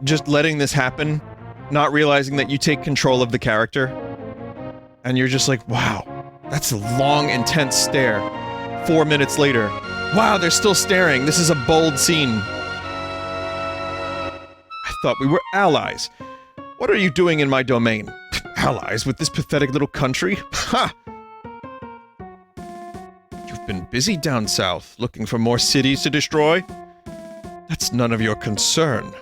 just letting this happen, not realizing that you take control of the character, and you're just like, wow, that's a long, intense stare. 4 minutes later, wow, they're still staring. This is a bold scene. I thought we were allies. What are you doing in my domain? Allies with this pathetic little country? Ha! You've been busy down south, looking for more cities to destroy? That's none of your concern.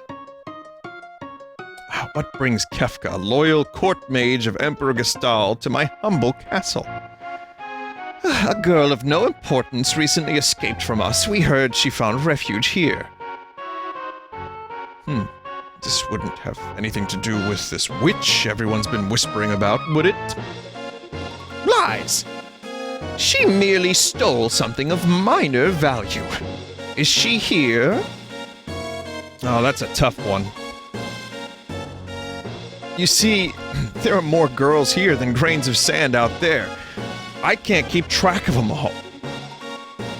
What brings Kefka, a loyal court mage of Emperor Gestal, to my humble castle? A girl of no importance recently escaped from us. We heard she found refuge here. This wouldn't have anything to do with this witch everyone's been whispering about, would it? Lies! She merely stole something of minor value. Is she here? Oh, that's a tough one. You see, there are more girls here than grains of sand out there. I can't keep track of them all.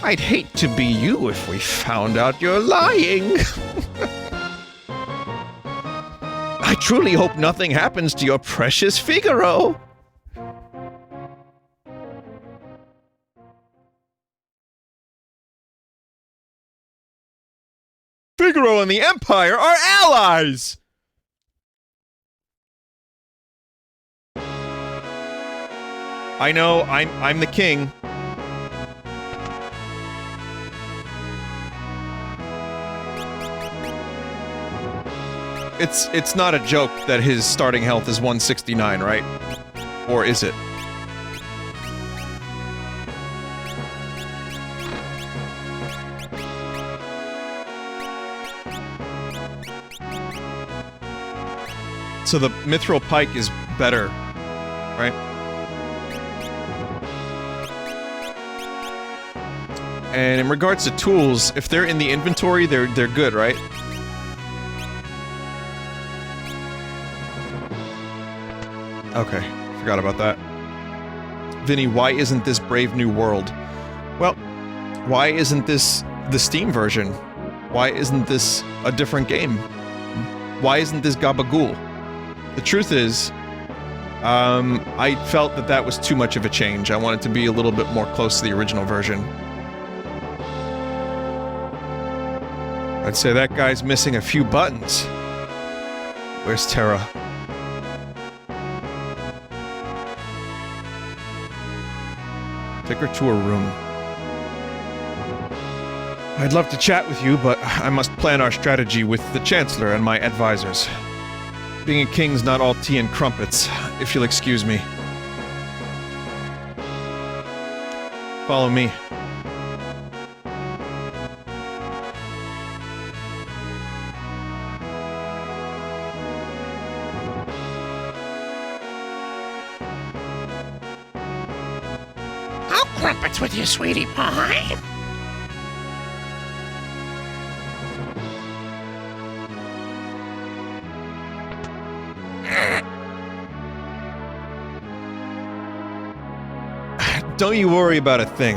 I'd hate to be you if we found out you're lying. I truly hope nothing happens to your precious Figaro. Figaro and the Empire are allies! I know, I'm the king. It's not a joke that his starting health is 169, right? Or is it? So the mithril pike is better, right? And in regards to tools, if they're in the inventory, they're good, right? Okay, forgot about that. Vinny, why isn't this Brave New World? Well, why isn't this the Steam version? Why isn't this a different game? Why isn't this Gabagool? The truth is, I felt that that was too much of a change. I wanted to be a little bit more close to the original version. I'd say that guy's missing a few buttons. Where's Terra? Take her to her room. I'd love to chat with you, but I must plan our strategy with the Chancellor and my advisors. Being a king's not all tea and crumpets, if you'll excuse me. Follow me. I'll crumpets with you, sweetie pie. Don't you worry about a thing.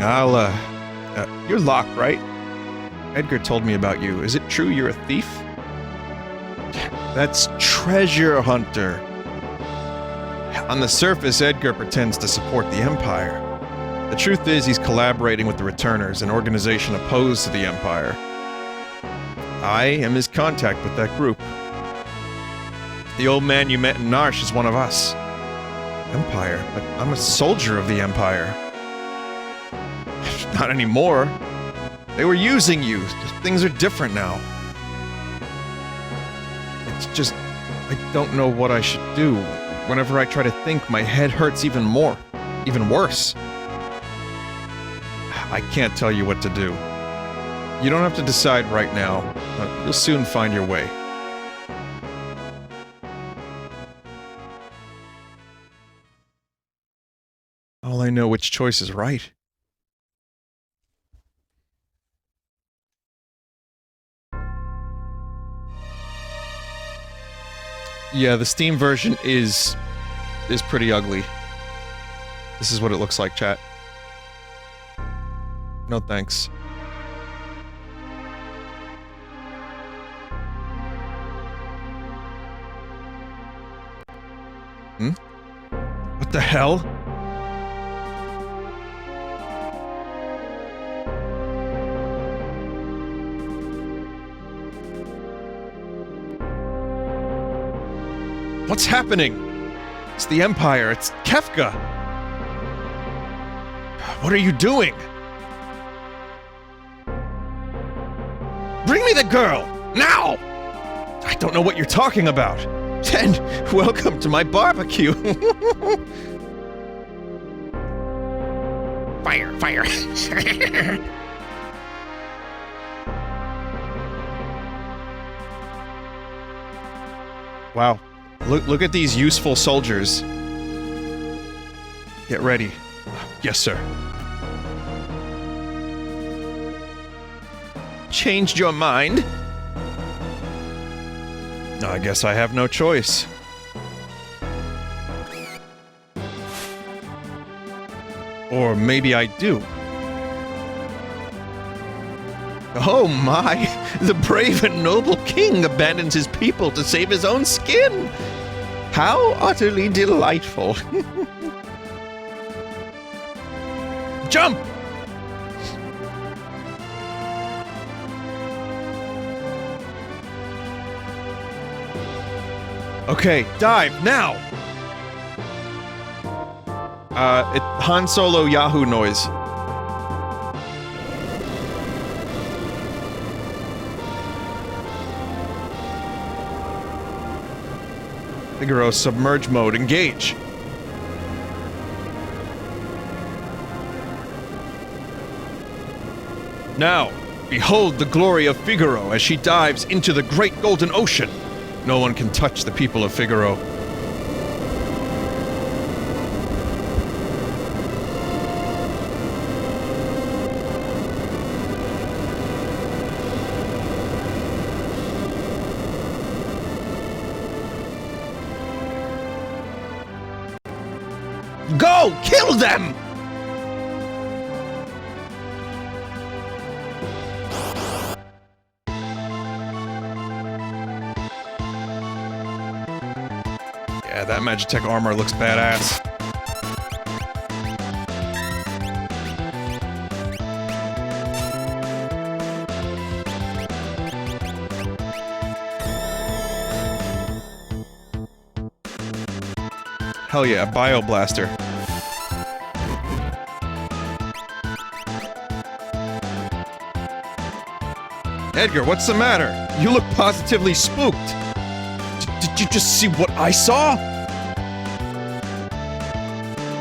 You're locked, right? Edgar told me about you. Is it true you're a thief? That's treasure hunter. On the surface, Edgar pretends to support the Empire. The truth is he's collaborating with the Returners, an organization opposed to the Empire. I am his contact with that group. The old man you met in Narsh is one of us. Empire? But I'm a soldier of the Empire. Not anymore. They were using you. Things are different now. It's just... I don't know what I should do. Whenever I try to think, my head hurts even more. Even worse. I can't tell you what to do. You don't have to decide right now. You'll soon find your way. All I know which choice is right. Yeah, the Steam version is pretty ugly. This is what it looks like, chat. No thanks. Hmm? What the hell? What's happening? It's the Empire. It's Kefka. What are you doing? Bring me the girl! Now! I don't know what you're talking about. And welcome to my barbecue. Fire, fire. Wow. Look at these useful soldiers. Get ready. Yes, sir. Changed your mind? I guess I have no choice. Or maybe I do. Oh my! The brave and noble king abandons his people to save his own skin! How utterly delightful! Jump! Okay, dive, now! Han Solo Yahoo noise. Figaro submerge mode, engage. Now, behold the glory of Figaro as she dives into the great golden ocean. No one can touch the people of Figaro. Go! Kill them! Yeah, that Magitech armor looks badass. Hell yeah, Bioblaster. Edgar, what's the matter? You look positively spooked. Did you just see what I saw?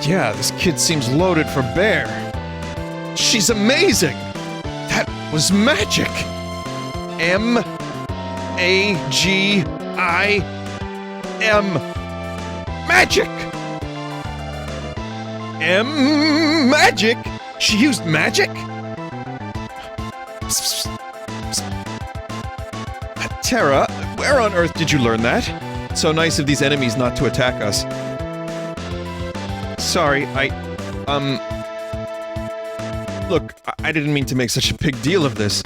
Yeah, this kid seems loaded for bear. She's amazing! That was magic! M-A-G-I-M. Magic! Magic? She used magic? Terra, where on earth did you learn that? So nice of these enemies not to attack us. Sorry, Look, I didn't mean to make such a big deal of this.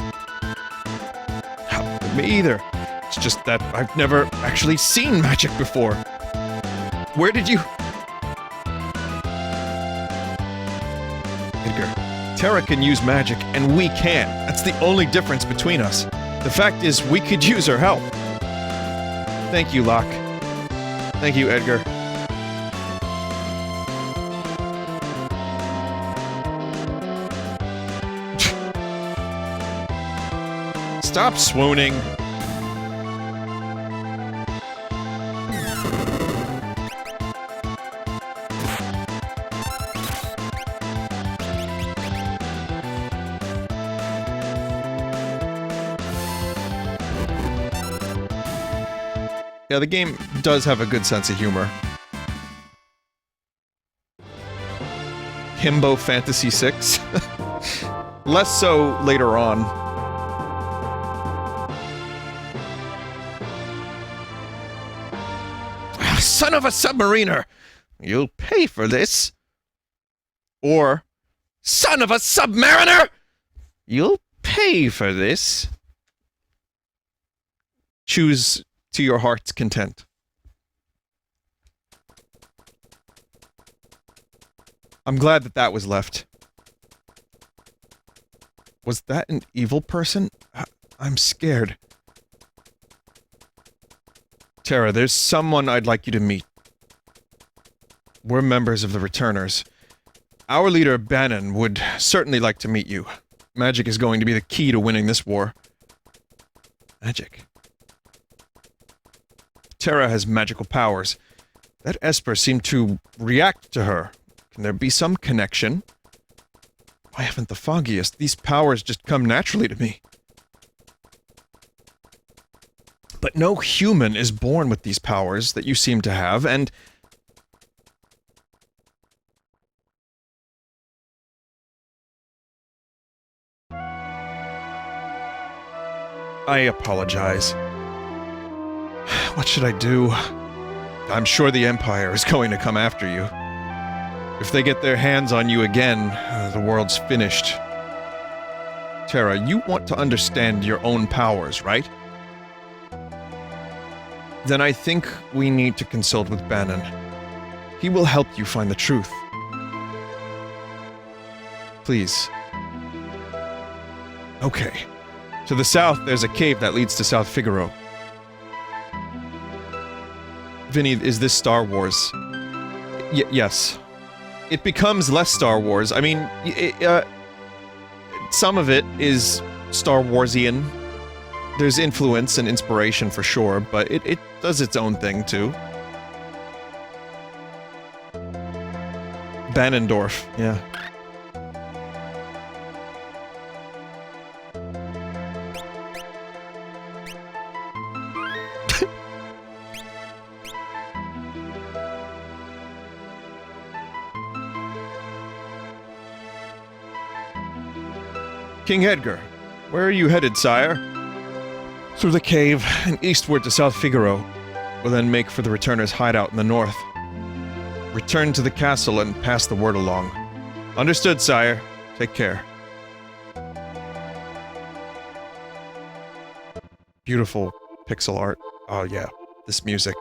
Me either. It's just that I've never actually seen magic before. Where did you... Edgar, Terra can use magic, and we can't. That's the only difference between us. The fact is, we could use her help. Thank you, Locke. Thank you, Edgar. Stop swooning. Yeah, the game does have a good sense of humor. Himbo Fantasy VI? Less so later on. son of a submariner! You'll pay for this. Or, son of a submariner! You'll pay for this. Choose to your heart's content. I'm glad that that was left. Was that an evil person? I'm scared. Tara, there's someone I'd like you to meet. We're members of the Returners. Our leader, Bannon, would certainly like to meet you. Magic is going to be the key to winning this war. Magic? Tara has magical powers. That Esper seemed to react to her. Can there be some connection? I haven't the foggiest. These powers just come naturally to me. But no human is born with these powers that you seem to have, and... I apologize. What should I do? I'm sure the Empire is going to come after you. If they get their hands on you again, the world's finished. Tara, you want to understand your own powers, right? Then I think we need to consult with Bannon. He will help you find the truth. Please. Okay. To the south, there's a cave that leads to South Figaro. Vinny, is this Star Wars? Yes. It becomes less Star Wars. I mean, some of it is Star Warsian. There's influence and inspiration for sure, but it does its own thing too. Bannendorf, yeah. King Edgar, where are you headed, sire? Through the cave and eastward to South Figaro. We'll then make for the Returners' hideout in the north. Return to the castle and pass the word along. Understood, sire. Take care. Beautiful pixel art. Oh yeah, this music.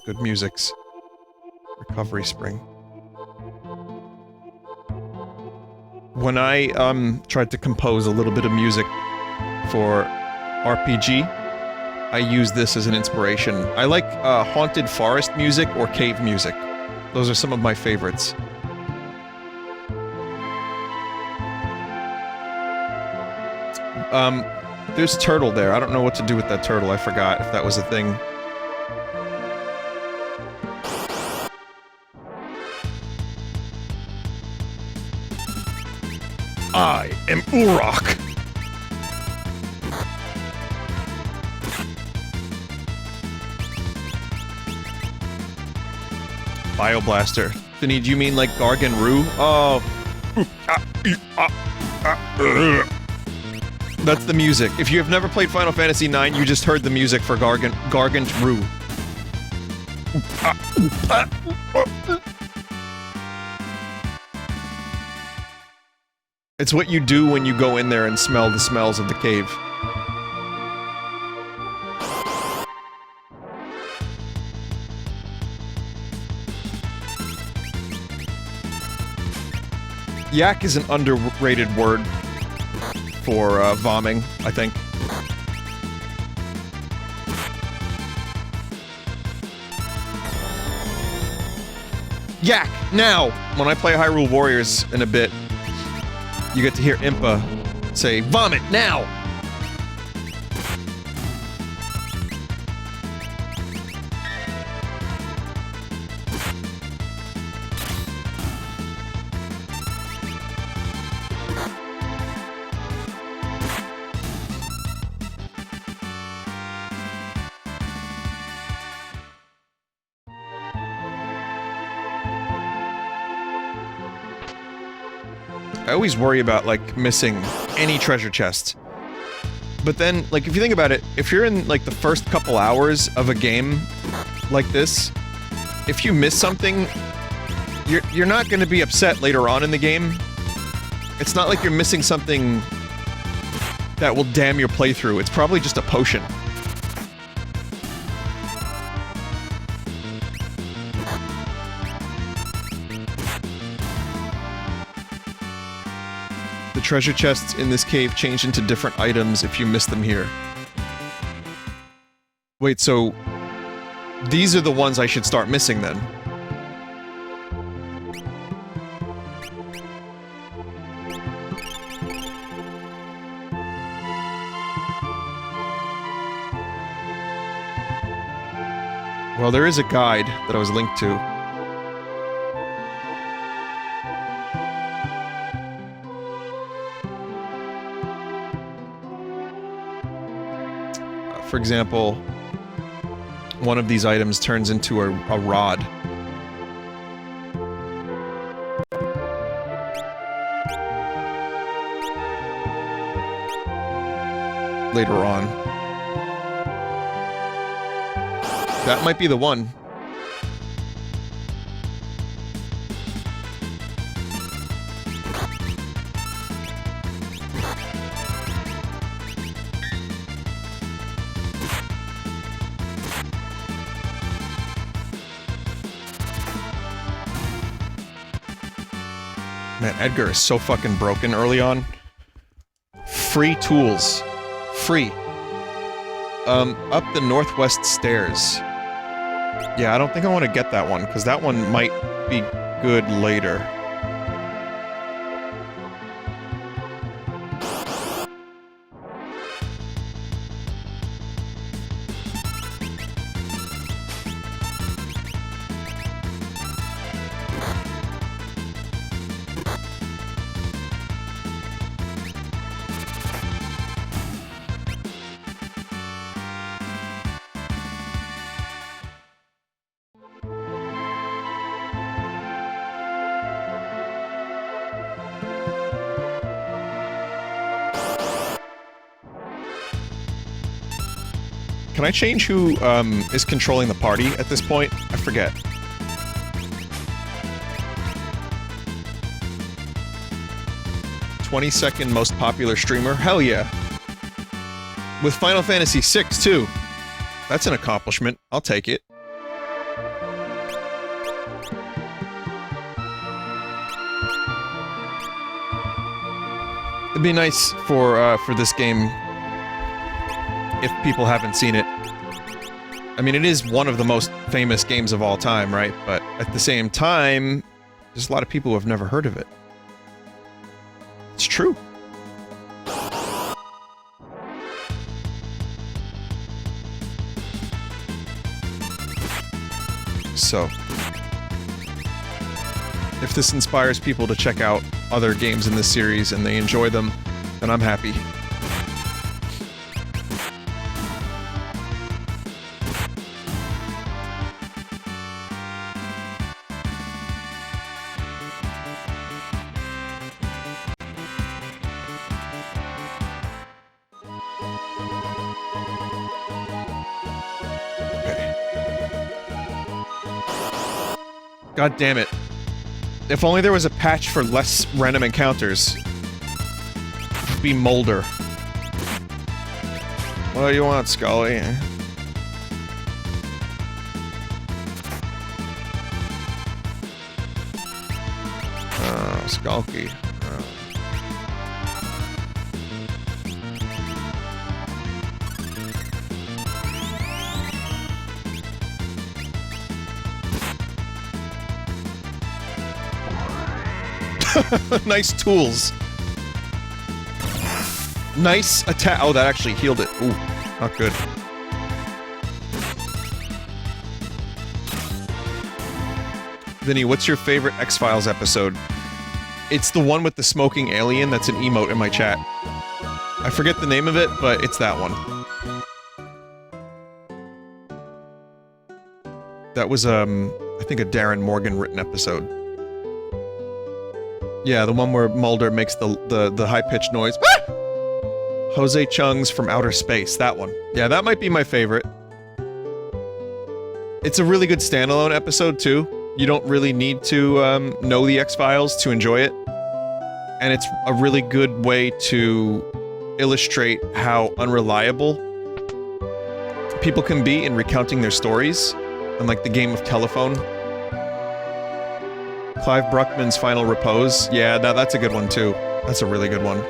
Good musics. Recovery spring. When I, tried to compose a little bit of music for RPG, I use this as an inspiration. I like, haunted forest music or cave music. Those are some of my favorites. There's turtle there. I don't know what to do with that turtle. I forgot if that was a thing. I am Urok! Bioblaster. Vinny, do you mean like Gargan Roo? Oh. That's the music. If you have never played Final Fantasy IX, you just heard the music for Gargant Roo. It's what you do when you go in there and smell the smells of the cave. Yak is an underrated word for, vomming, I think. Yak! Now! When I play Hyrule Warriors in a bit, you get to hear Impa say, "Vomit, now!" I always worry about, like, missing any treasure chest. But then, like, if you think about it, if you're in, like, the first couple hours of a game, like this, if you miss something, you're not going to be upset later on in the game. It's not like you're missing something that will damn your playthrough. It's probably just a potion. The treasure chests in this cave change into different items if you miss them here. Wait, so these are the ones I should start missing then? Well, there is a guide that I was linked to. For example, one of these items turns into a rod. Later on. That might be the one. Man, Edgar is so fucking broken early on. Free tools. Free. Up the northwest stairs. Yeah, I don't think I want to get that one, because that one might be good later. Can I change who, is controlling the party at this point? I forget. "22nd most popular streamer? Hell yeah. With Final Fantasy VI, too. That's an accomplishment. I'll take it. It'd be nice for this game if people haven't seen it. I mean, it is one of the most famous games of all time, right? But at the same time, there's a lot of people who have never heard of it. It's true. So, if this inspires people to check out other games in this series and they enjoy them, then I'm happy. God damn it. If only there was a patch for less random encounters. It'd be Molder. What do you want, Scully? Skulky. Nice tools. Nice attack. Oh, that actually healed it. Ooh, not good. Vinny, what's your favorite X-Files episode? It's the one with the smoking alien that's an emote in my chat. I forget the name of it, but it's that one. That was, I think a Darren Morgan written episode. Yeah, the one where Mulder makes the high-pitched noise. Jose Chung's From Outer Space, that one. Yeah, that might be my favorite. It's a really good standalone episode, too. You don't really need to know the X-Files to enjoy it. And it's a really good way to illustrate how unreliable people can be in recounting their stories, unlike the game of telephone. Clive Bruckman's Final Repose. Yeah, that's a good one, too. That's a really good one.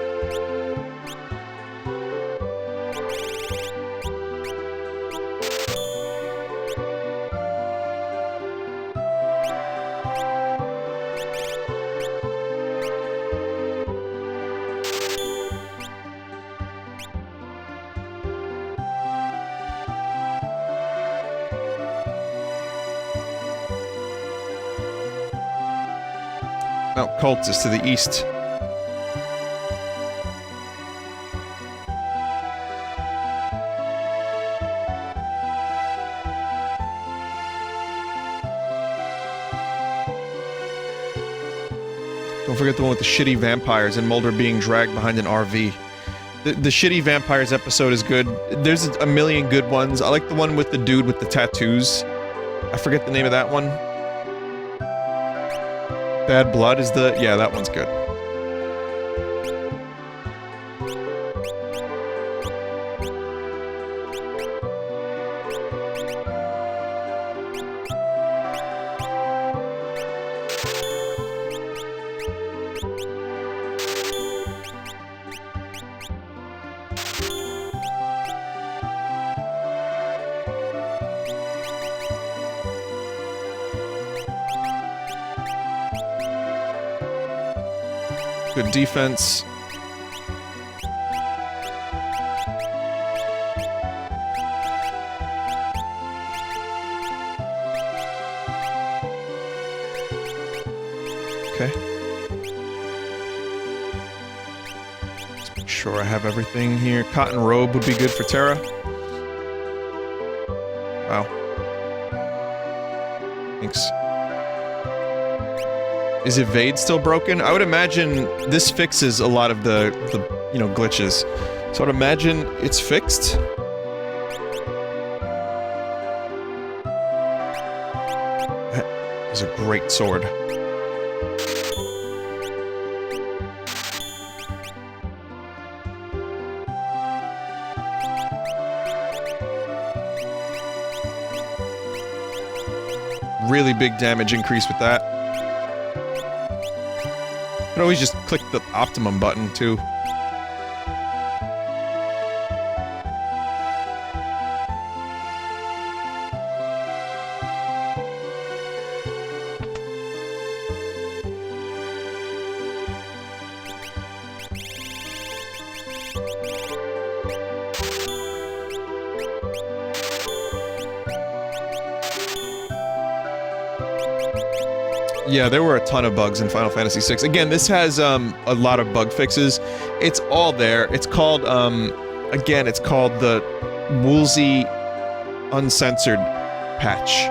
Mount Colt is to the east. Don't forget the one with the shitty vampires and Mulder being dragged behind an RV. The shitty vampires episode is good. There's a million good ones. I like the one with the dude with the tattoos. I forget the name of that one. Bad Blood is the... yeah, that one's good. Good defense. Okay. Let's make sure I have everything here. Cotton robe would be good for Tara. Wow. Thanks. Is Evade still broken? I would imagine this fixes a lot of the glitches. So I'd imagine it's fixed. That is a great sword. Really big damage increase with that. You can always just click the optimum button, too. Yeah, there were a ton of bugs in Final Fantasy VI. Again, this has a lot of bug fixes. It's all there. It's called, again, it's called the Woolsey Uncensored patch.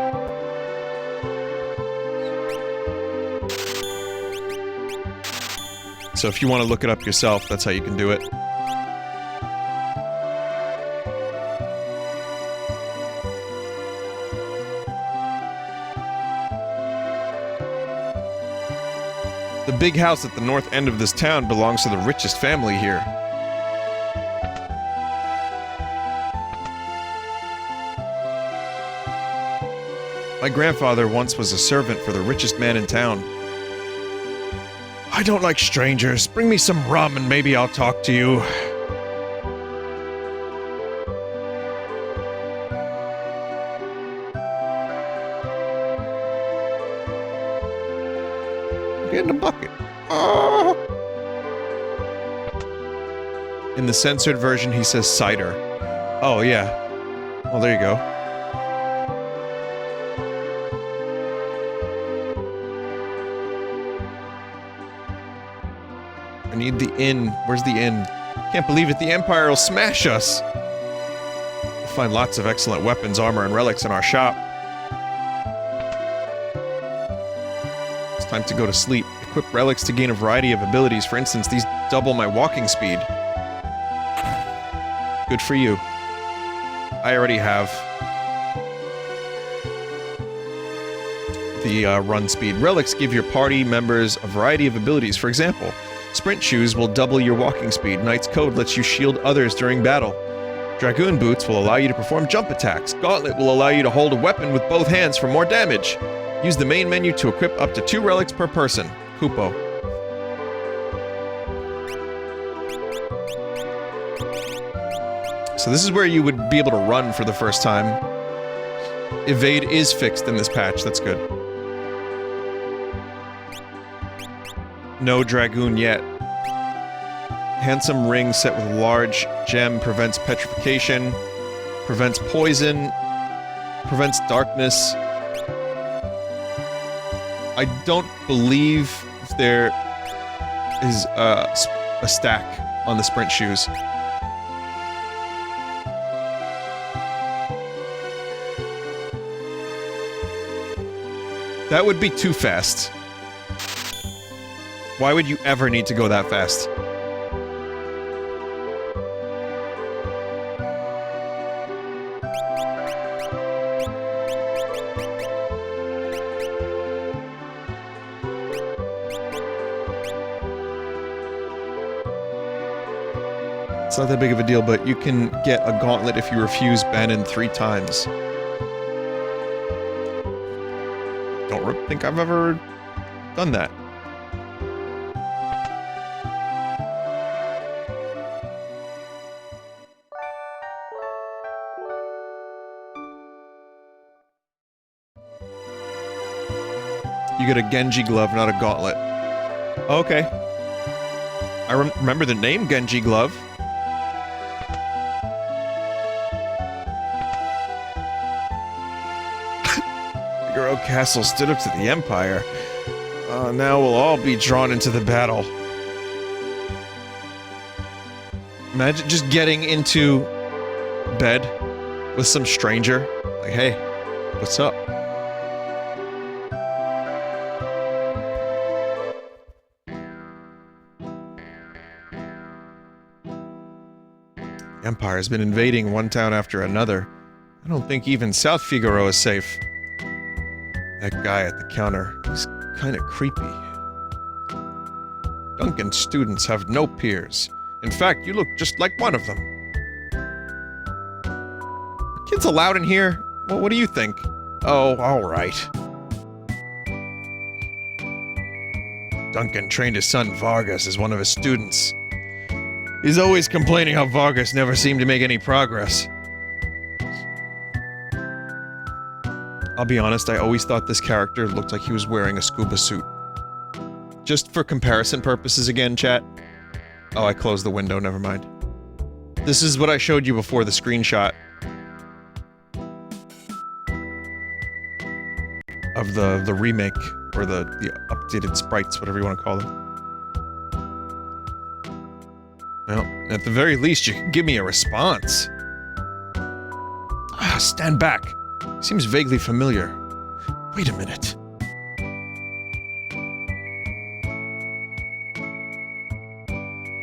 So if you want to look it up yourself, that's how you can do it. The big house at the north end of this town belongs to the richest family here. My grandfather once was a servant for the richest man in town. I don't like strangers. Bring me some rum and maybe I'll talk to you. Get in the bucket. Oh. In the censored version, he says cider. Oh, yeah. Well, there you go. I need the inn. Where's the inn? Can't believe it. The Empire will smash us. We'll find lots of excellent weapons, armor, and relics in our shop. Time to go to sleep. Equip relics to gain a variety of abilities. For instance, these double my walking speed. Good for you. I already have. the run speed. Relics give your party members a variety of abilities. For example, sprint shoes will double your walking speed. Knight's Code lets you shield others during battle. Dragoon boots will allow you to perform jump attacks. Gauntlet will allow you to hold a weapon with both hands for more damage. Use the main menu to equip up to 2 relics per person. Kupo. So this is where you would be able to run for the first time. Evade is fixed in this patch, that's good. No Dragoon yet. Handsome ring set with large gem prevents petrification, prevents poison, prevents darkness. I don't believe there is a stack on the sprint shoes. That would be too fast. Why would you ever need to go that fast? It's not that big of a deal, but you can get a gauntlet if you refuse Bannon 3 times. Don't think I've ever done that. You get a Genji glove, not a gauntlet. Okay. I remember the name Genji glove. Figaro Castle stood up to the Empire. Now we'll all be drawn into the battle. Imagine just getting into bed with some stranger. Like, hey, what's up? Empire has been invading one town after another. I don't think even South Figaro is safe. That guy at the counter, he's kinda creepy. Duncan's students have no peers. In fact, you look just like one of them. Are kids allowed in here? Well, what do you think? Oh, alright. Duncan trained his son Vargas as one of his students. He's always complaining how Vargas never seemed to make any progress. I'll be honest, I always thought this character looked like he was wearing a scuba suit. Just for comparison purposes again, chat. Oh, I closed the window, never mind. This is what I showed you before the screenshot. Of the remake, or the updated sprites, whatever you want to call them. Well, at the very least, you can give me a response. Ah, stand back. Seems vaguely familiar. Wait a minute.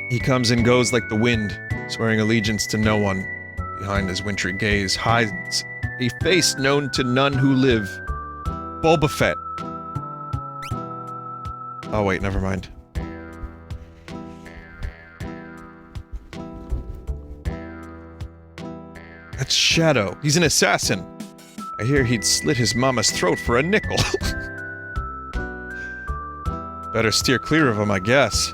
He comes and goes like the wind, swearing allegiance to no one. Behind his wintry gaze hides a face known to none who live. Boba Fett. Oh wait, never mind. That's Shadow. He's an assassin. I hear he'd slit his mama's throat for a nickel. Better steer clear of him, I guess.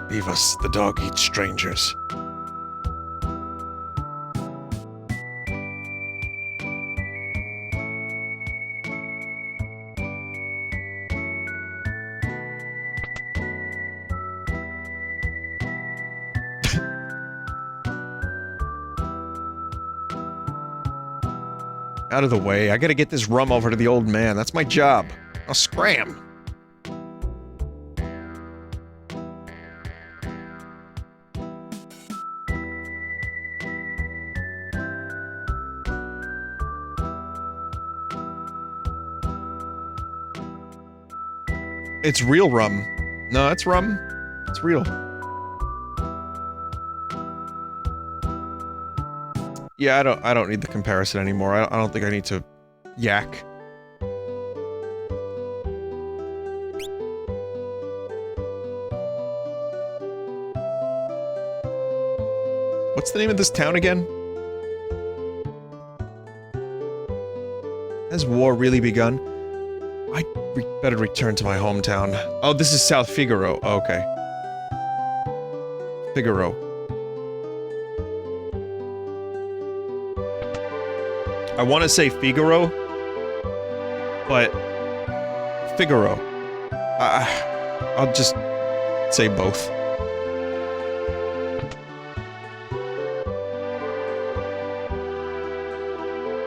Beavis, the dog eats strangers. Out of the way, I gotta get this rum over to the old man. That's my job. I'll scram. It's real rum. No, it's rum. It's real. Yeah, I don't need the comparison anymore. I don't think I need to yak. What's the name of this town again? Has war really begun? I better return to my hometown. Oh, this is South Figaro. Oh, okay. Figaro. I want to say Figaro, but Figaro. I'll just say both.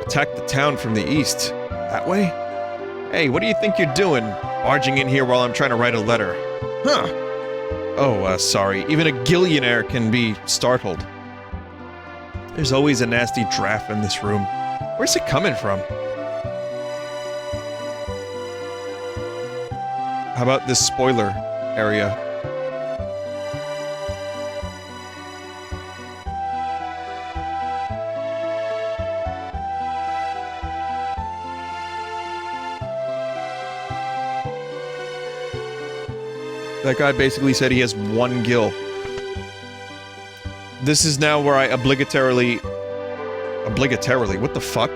Attack the town from the east. That way? Hey, what do you think you're doing? Barging in here while I'm trying to write a letter. Huh. Oh, sorry. Even a gillionaire can be startled. There's always a nasty draft in this room. Where's it coming from? How about this spoiler area? That guy basically said he has 1 gill. This is now where I obligatorily, what the fuck?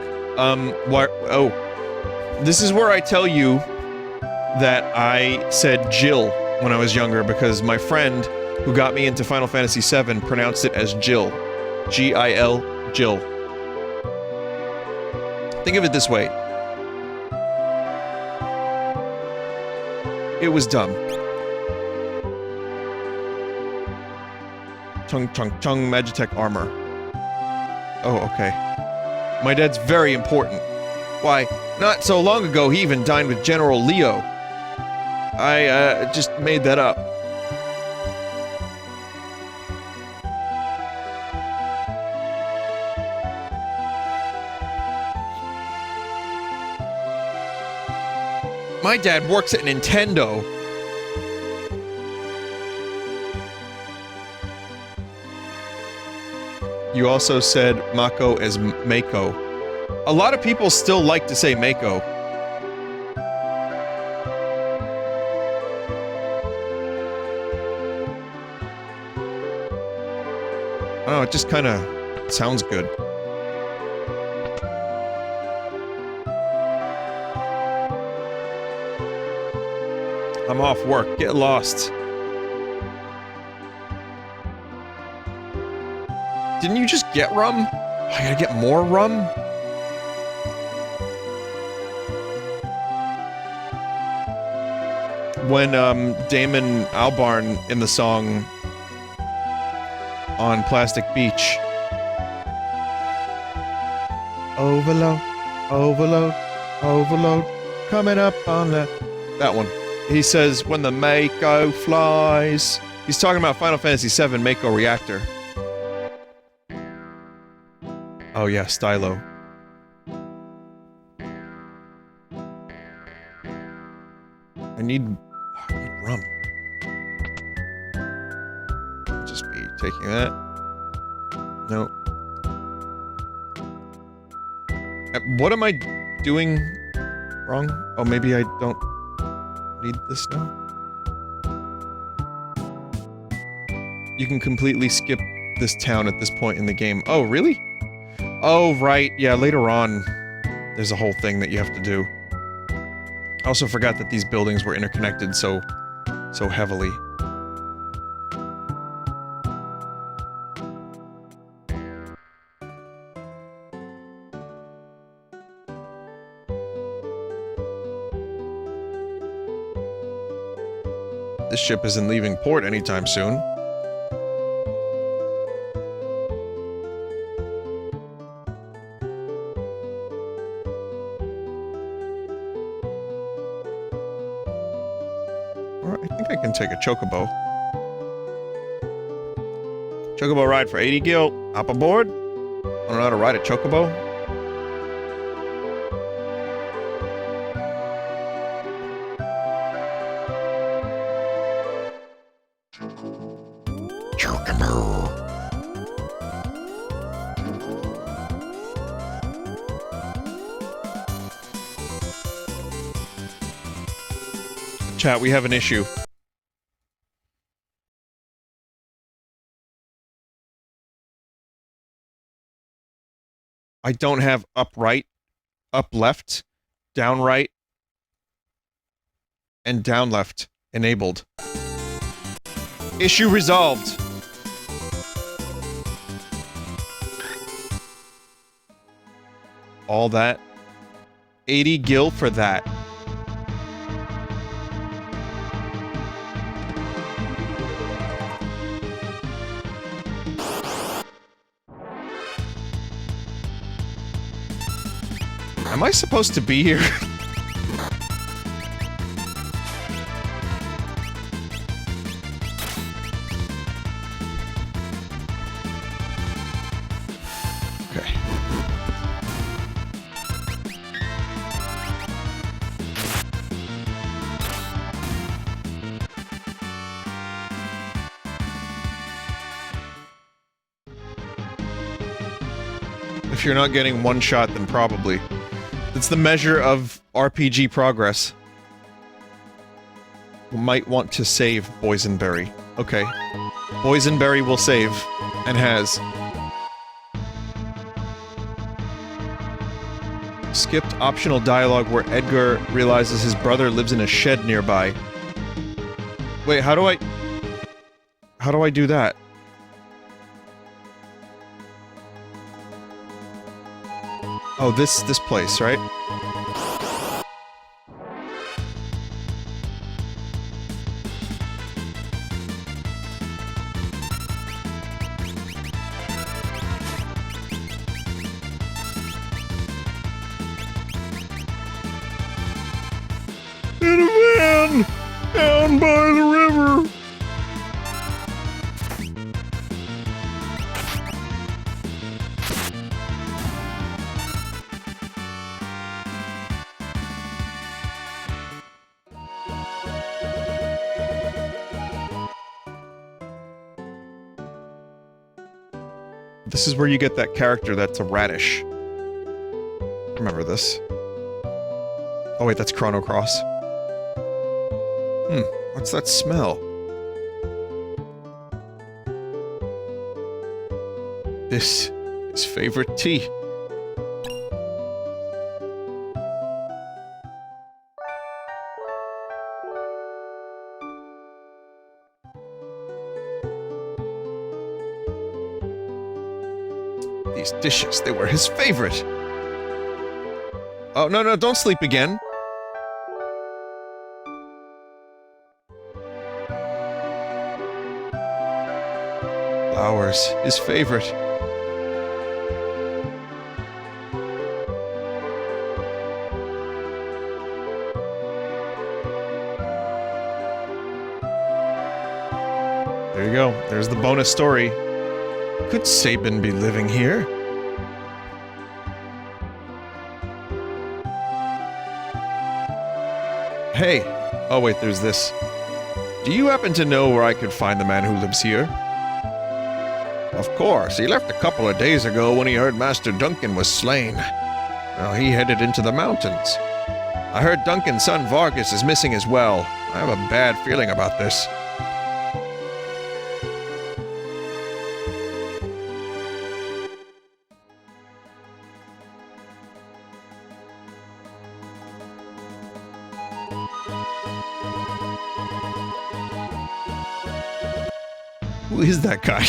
This is where I tell you that I said Jill when I was younger because my friend who got me into Final Fantasy VII pronounced it as Jill. G-I-L, Jill. Think of it this way. It was dumb. Chung Magitech armor. Oh, okay. My dad's very important. Why, not so long ago he even dined with General Leo. I, just made that up. My dad works at Nintendo. You also said Mako as Mako. A lot of people still like to say Mako. Oh, it just kinda sounds good. I'm off work. Get lost. Didn't you just get rum? I gotta get more rum? When, Damon Albarn in the song on Plastic Beach. Overload, overload, overload, coming up on the... That one. He says, when the Mako flies. He's talking about Final Fantasy VII Mako Reactor. Oh yeah, Stylo. I need rum. Just be taking that. No. What am I doing wrong? Oh, maybe I don't need this now? You can completely skip this town at this point in the game. Oh, really? Oh, right. Yeah, later on, there's a whole thing that you have to do. I also forgot that these buildings were interconnected so heavily. This ship isn't leaving port anytime soon. Take a chocobo. Chocobo ride for 80 gil. Hop aboard. Wanna know how to ride a chocobo? Chocobo. Chat, we have an issue. I don't have up right, up left, down right, and down left enabled. Issue resolved. All that. 80 gil for that. Am I supposed to be here? Okay. If you're not getting one shot, then probably. It's the measure of RPG progress. You might want to save Boysenberry. Okay. Boysenberry will save. And has. Skipped optional dialogue where Edgar realizes his brother lives in a shed nearby. Wait, how do I... How do I do that? Oh, this place, right? In a van! Down by the river! This is where you get that character that's a radish. Remember this. Oh wait, that's Chrono Cross. What's that smell? This is favorite tea. These dishes, they were his favorite. Oh, no, don't sleep again. Flowers, his favorite. There you go. There's the bonus story. Could Sabin be living here? Hey! Oh wait, there's this. Do you happen to know where I could find the man who lives here? Of course, he left a couple of days ago when he heard Master Duncan was slain. Now he headed into the mountains. I heard Duncan's son Vargas is missing as well. I have a bad feeling about this. Who is that guy?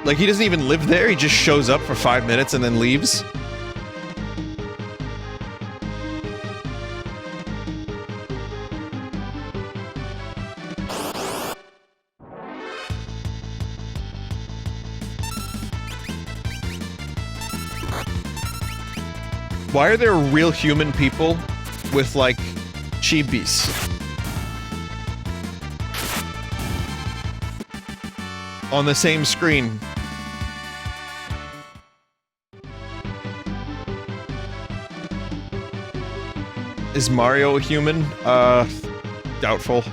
Like, he doesn't even live there, he just shows up for 5 minutes and then leaves? Why are there real human people with, like, chibis? On the same screen. Is Mario a human? Doubtful.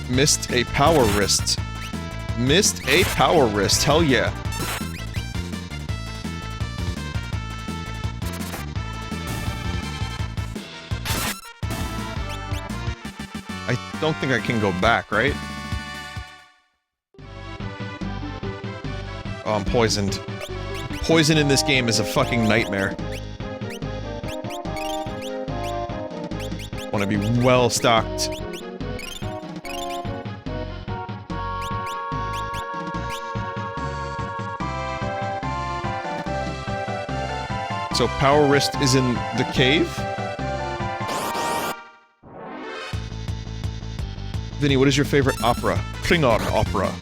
Missed a power wrist. Missed a power wrist. Hell yeah. I don't think I can go back, right? Oh, I'm poisoned. Poison in this game is a fucking nightmare. Want to be well stocked. So Power Wrist is in the cave? Vinny, what is your favorite opera? Klingon opera.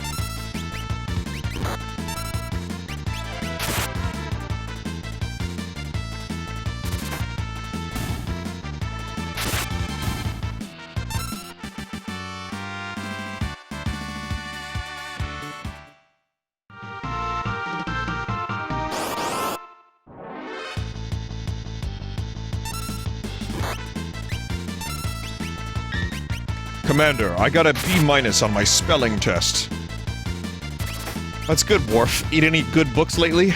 Commander, I got a B- on my spelling test. That's good, Worf. Eat any good books lately?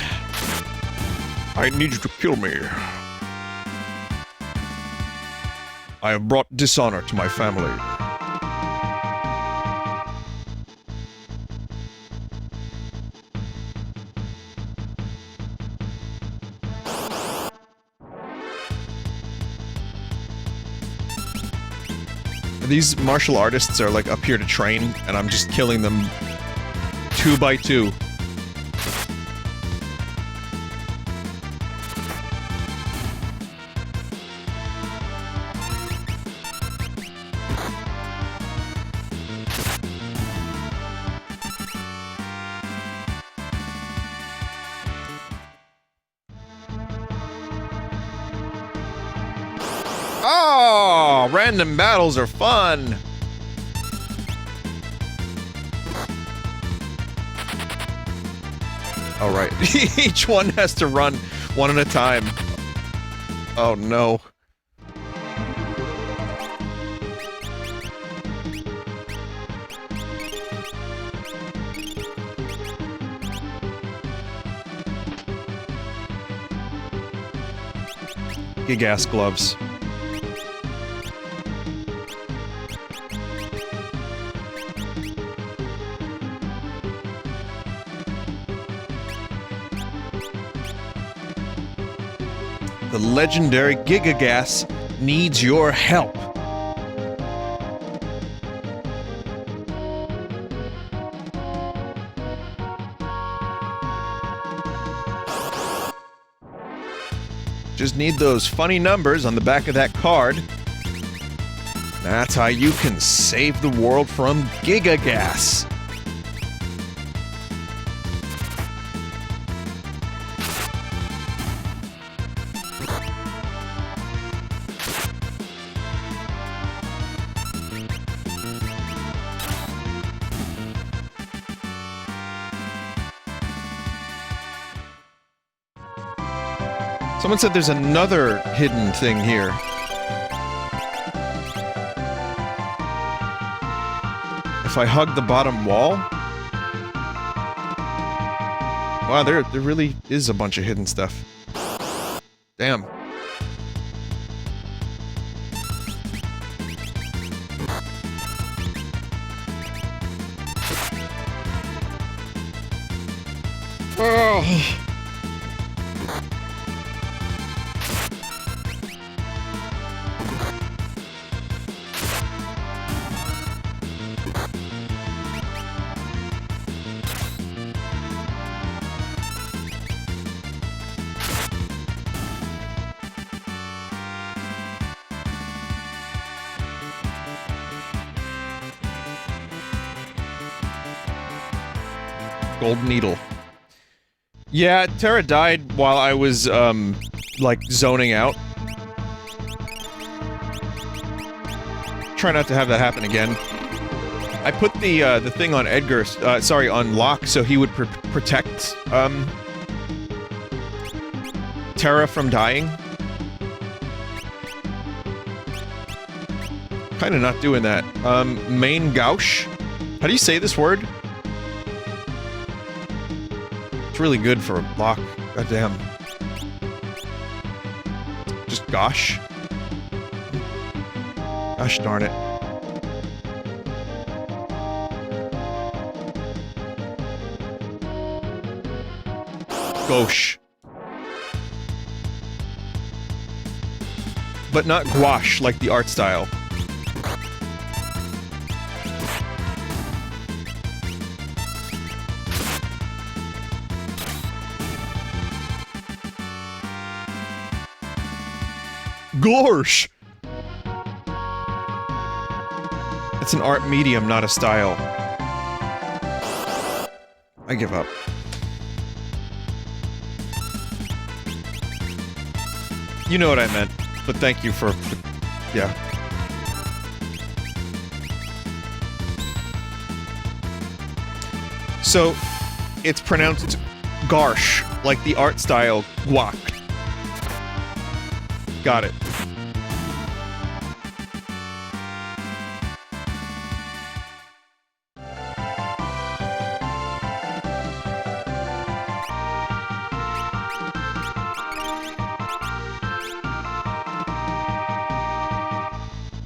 I need you to kill me. I have brought dishonor to my family. These martial artists are like up here to train, and I'm just killing them 2 by 2. Oh, random battles are fun. All right, each one has to run one at a time. Oh no. Gig-ass gloves. The legendary Gigagas needs your help. Just need those funny numbers on the back of that card. That's how you can save the world from Gigagas. Someone said there's another hidden thing here. If I hug the bottom wall? Wow, there really is a bunch of hidden stuff. Damn. Oh. Gold needle. Yeah, Terra died while I was, like, zoning out. Try not to have that happen again. I put the thing on Edgar, sorry, on Locke, so he would protect, Terra from dying. kind of not doing that. Main gauche? How do you say this word? It's really good for a lock. Goddamn. Just gosh. Gosh darn it. Gauche. But not gouache like the art style. Gorsh! It's an art medium, not a style. I give up. You know what I meant, but thank you for... yeah. So, it's pronounced Garsh, like the art style guac. Got it.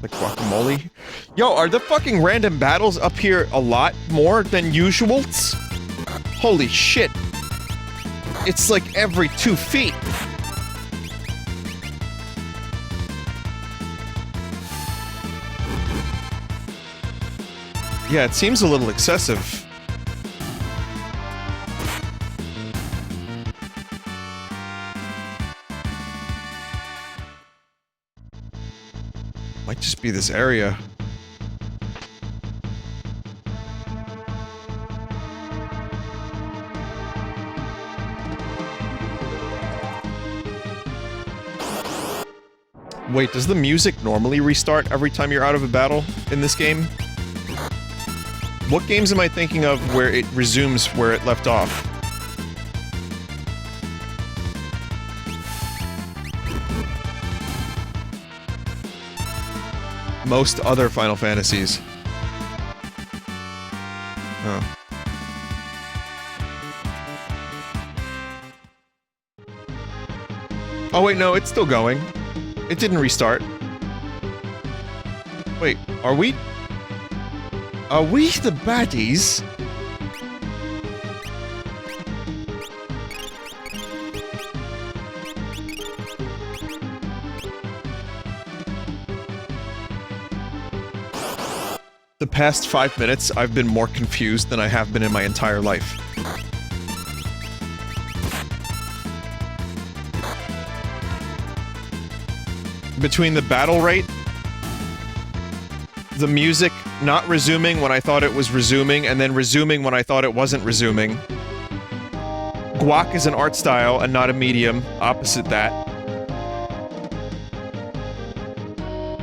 Like guacamole? Yo, are the fucking random battles up here a lot more than usual? Holy shit. It's like every 2 feet. Yeah, it seems a little excessive. Might just be this area. Wait, does the music normally restart every time you're out of a battle in this game? What games am I thinking of where it resumes where it left off? Most other Final Fantasies. Oh. Oh wait, no, it's still going. It didn't restart. Wait, are we... Are we the baddies? The past 5 minutes, I've been more confused than I have been in my entire life. Between the battle rate, the music not resuming when I thought it was resuming, and then resuming when I thought it wasn't resuming. Guac is an art style and not a medium, opposite that.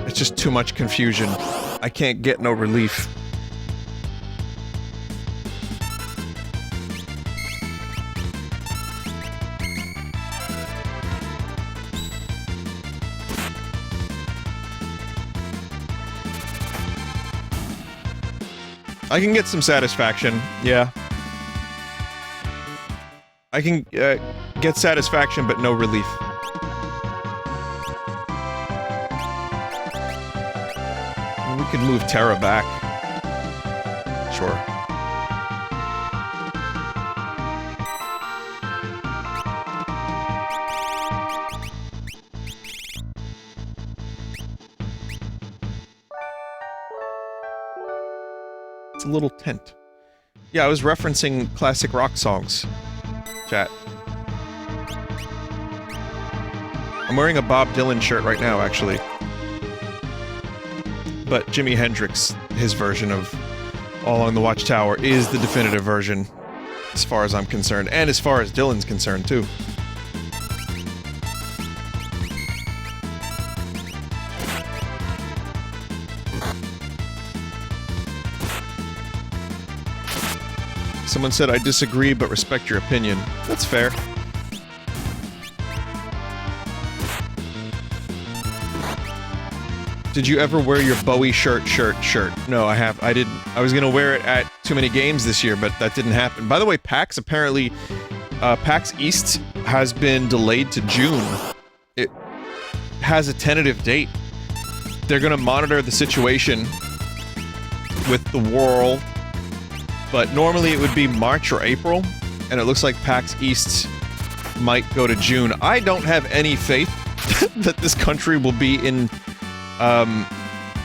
It's just too much confusion. I can't get no relief. I can get some satisfaction, yeah. I can get satisfaction, but no relief. We could move Terra back. Sure. It's a little tent. Yeah, I was referencing classic rock songs. Chat. I'm wearing a Bob Dylan shirt right now, actually. But Jimi Hendrix, his version of All Along the Watchtower, is the definitive version, as far as I'm concerned, and as far as Dylan's concerned, too. Someone said, I disagree, but respect your opinion. That's fair. Did you ever wear your Bowie shirt? No, I didn't. I was gonna wear it at too many games this year, but that didn't happen. By the way, PAX apparently, PAX East has been delayed to June. It has a tentative date. They're gonna monitor the situation with the whirl, but normally it would be March or April, and it looks like PAX East might go to June. I don't have any faith that this country will be in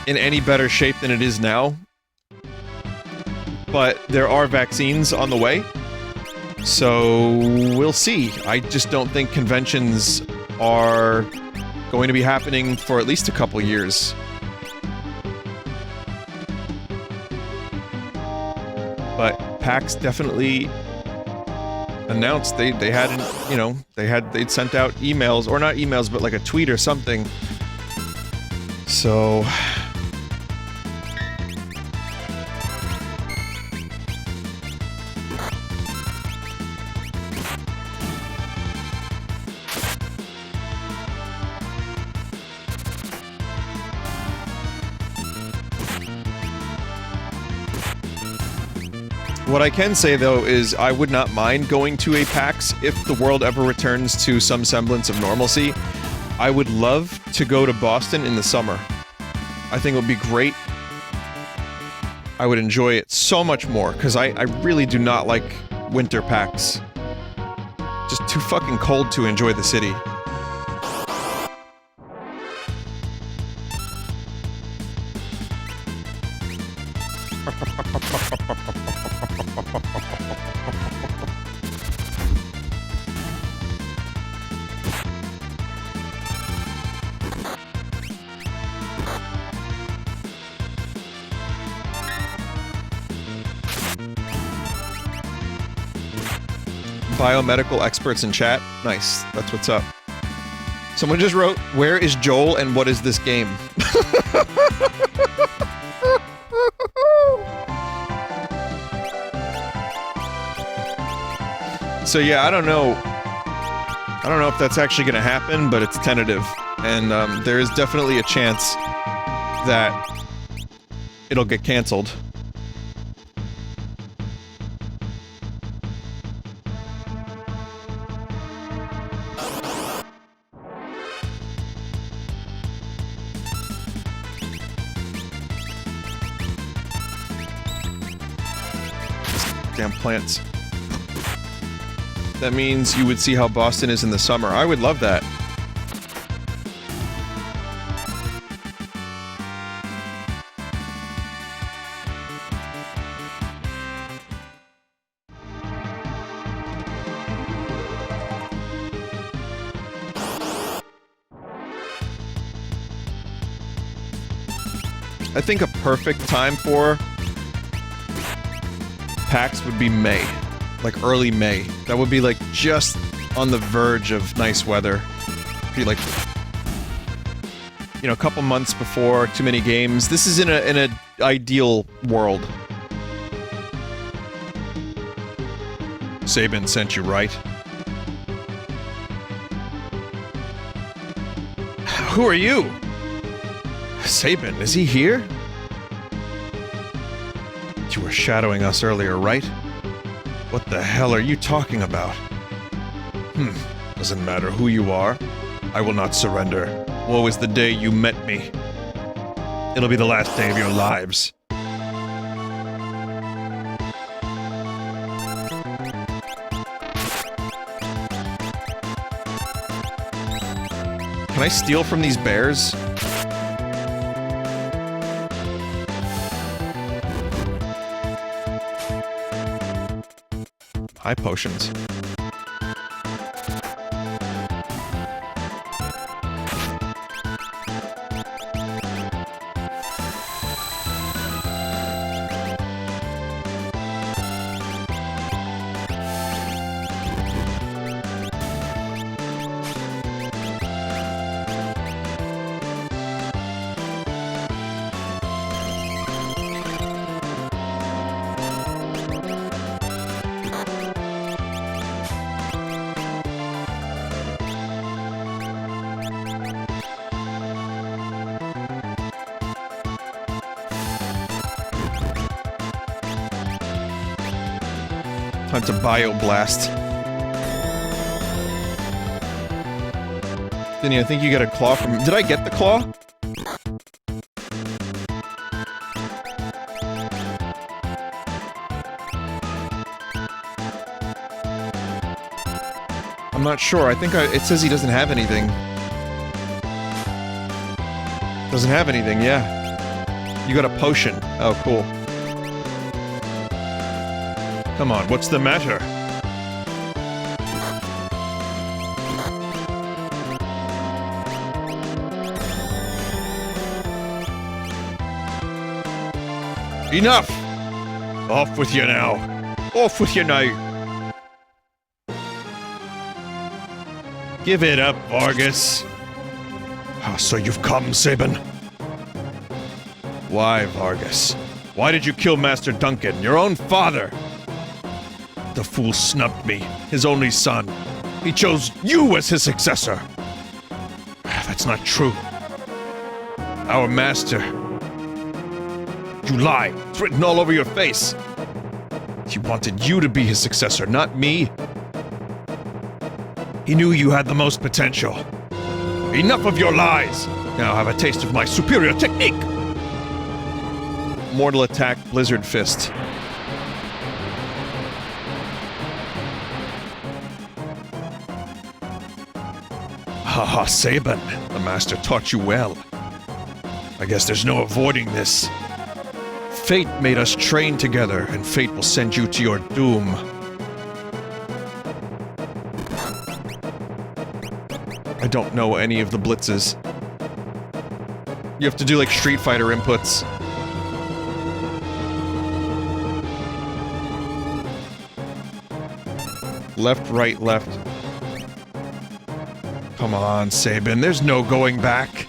any better shape than it is now. But there are vaccines on the way, so we'll see. I just don't think conventions are going to be happening for at least a couple years. But PAX definitely announced they hadn't, you know, they'd sent out emails, or not emails, but like a tweet or something. So what I can say, though, is I would not mind going to a PAX if the world ever returns to some semblance of normalcy. I would love to go to Boston in the summer. I think it would be great. I would enjoy it so much more, because I really do not like winter PAX. Just too fucking cold to enjoy the city. Biomedical experts in chat. Nice. That's what's up. Someone just wrote, "Where is Joel and what is this game?" So yeah, I don't know if that's actually going to happen, but it's tentative, and there is definitely a chance that it'll get canceled. Damn plants. That means you would see how Boston is in the summer. I would love that. I think a perfect time for PAX would be May. Like early May. That would be like just on the verge of nice weather. Be like, you know, a couple months before too many games. This is in a ideal world. Sabin sent you, right? Who are you? Sabin, is he here? You were shadowing us earlier, right? What the hell are you talking about? Doesn't matter who you are. I will not surrender. Woe is the day you met me. It'll be the last day of your lives. Can I steal from these bears? High potions. Time to bioblast. Vinny, I think you got a claw from... Did I get the claw? I'm not sure. I think it says he doesn't have anything. Doesn't have anything, yeah. You got a potion. Oh, cool. Come on, what's the matter? Enough! Off with you now. Off with you now. Give it up, Vargas. Ah, so you've come, Sabin. Why, Vargas? Why did you kill Master Duncan, your own father? The fool snubbed me, his only son. He chose you as his successor. That's not true. Our master... You lie. It's written all over your face. He wanted you to be his successor, not me. He knew you had the most potential. Enough of your lies! Now have a taste of my superior technique! Mortal Attack, Blizzard Fist. Haha, Sabin. The master taught you well. I guess there's no avoiding this. Fate made us train together, and fate will send you to your doom. I don't know any of the blitzes. You have to do like Street Fighter inputs. Left, right, left. Come on, Sabin, there's no going back.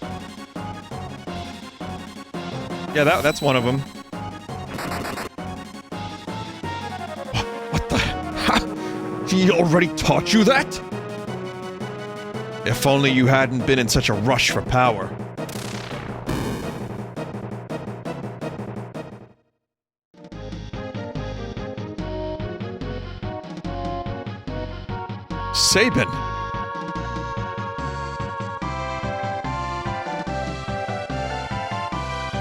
Yeah, that's one of them. What the... Ha! He already taught you that? If only you hadn't been in such a rush for power. Sabin!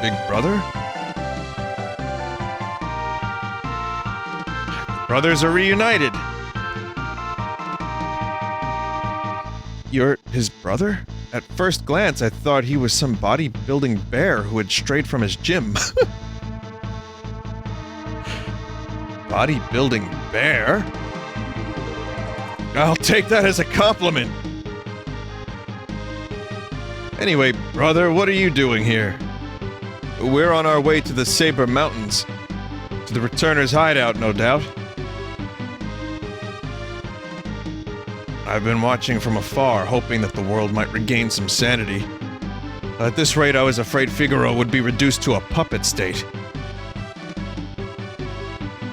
Big brother? Brothers are reunited! You're his brother? At first glance, I thought he was some bodybuilding bear who had strayed from his gym. Bodybuilding bear? I'll take that as a compliment! Anyway, brother, what are you doing here? We're on our way to the Saber Mountains. To the Returner's hideout, no doubt. I've been watching from afar, hoping that the world might regain some sanity. At this rate, I was afraid Figaro would be reduced to a puppet state.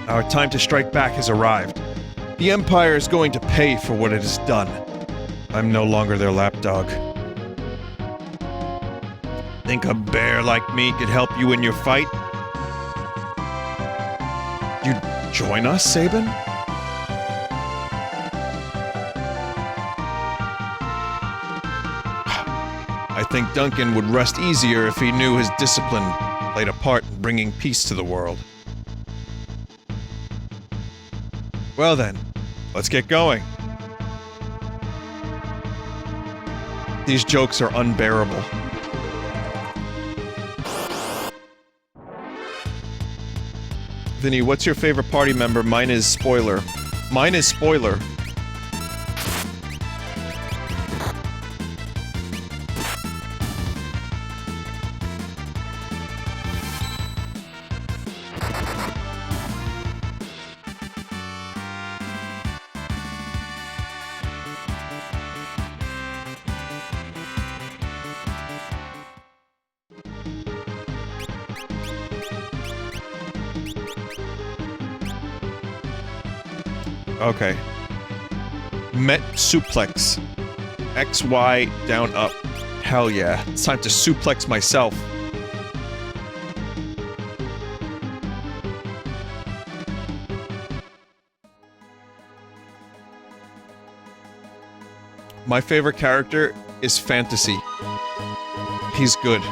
Our time to strike back has arrived. The Empire is going to pay for what it has done. I'm no longer their lapdog. Think a bear like me could help you in your fight? You'd join us, Sabin? I think Duncan would rest easier if he knew his discipline played a part in bringing peace to the world. Well then, let's get going. These jokes are unbearable. Vinny, what's your favorite party member? Mine is Spoiler. Mine is Spoiler. Okay. Met suplex. X, Y, down, up. Hell yeah. It's time to suplex myself. My favorite character is Fantasy. He's good.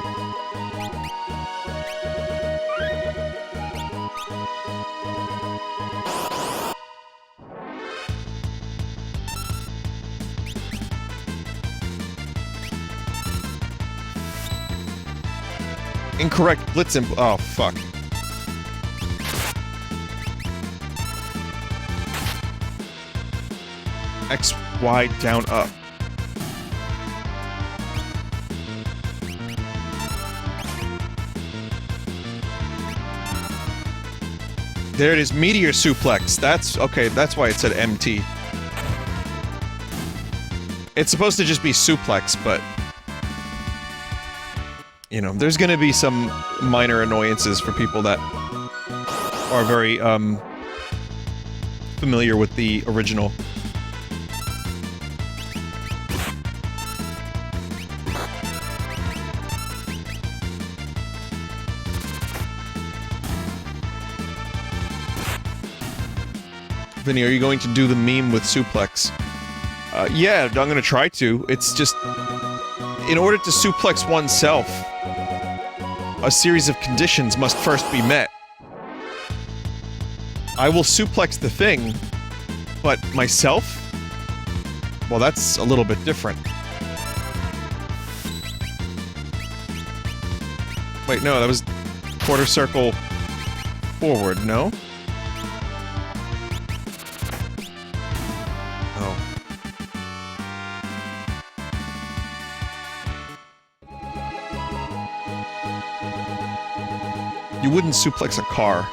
Incorrect blitz imp- oh, fuck. X, Y, down, up. There it is, Meteor Suplex. That's, okay, that's why it said MT. It's supposed to just be suplex, but... you know, there's gonna be some minor annoyances for people that are very, familiar with the original. Vinny, are you going to do the meme with suplex? Yeah, I'm gonna try to. It's just... in order to suplex oneself, a series of conditions must first be met. I will suplex the thing, but myself? Well, that's a little bit different. Wait, no, that was quarter circle forward, no? Oh. You wouldn't suplex a car.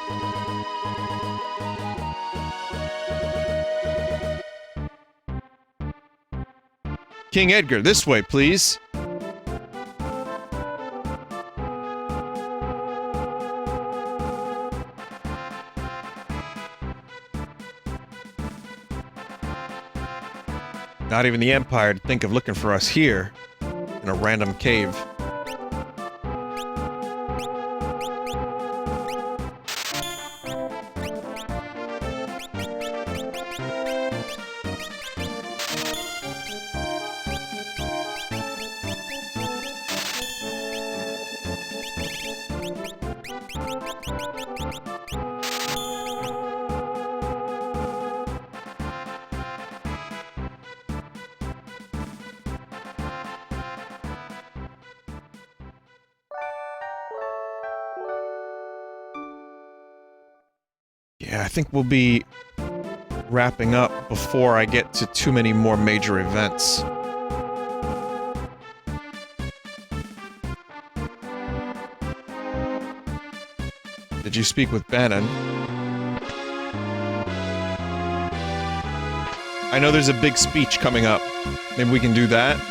King Edgar, this way, please. Not even the Empire to think of looking for us here, in a random cave. Yeah, I think we'll be wrapping up before I get to too many more major events. Did you speak with Bannon? I know there's a big speech coming up. Maybe we can do that?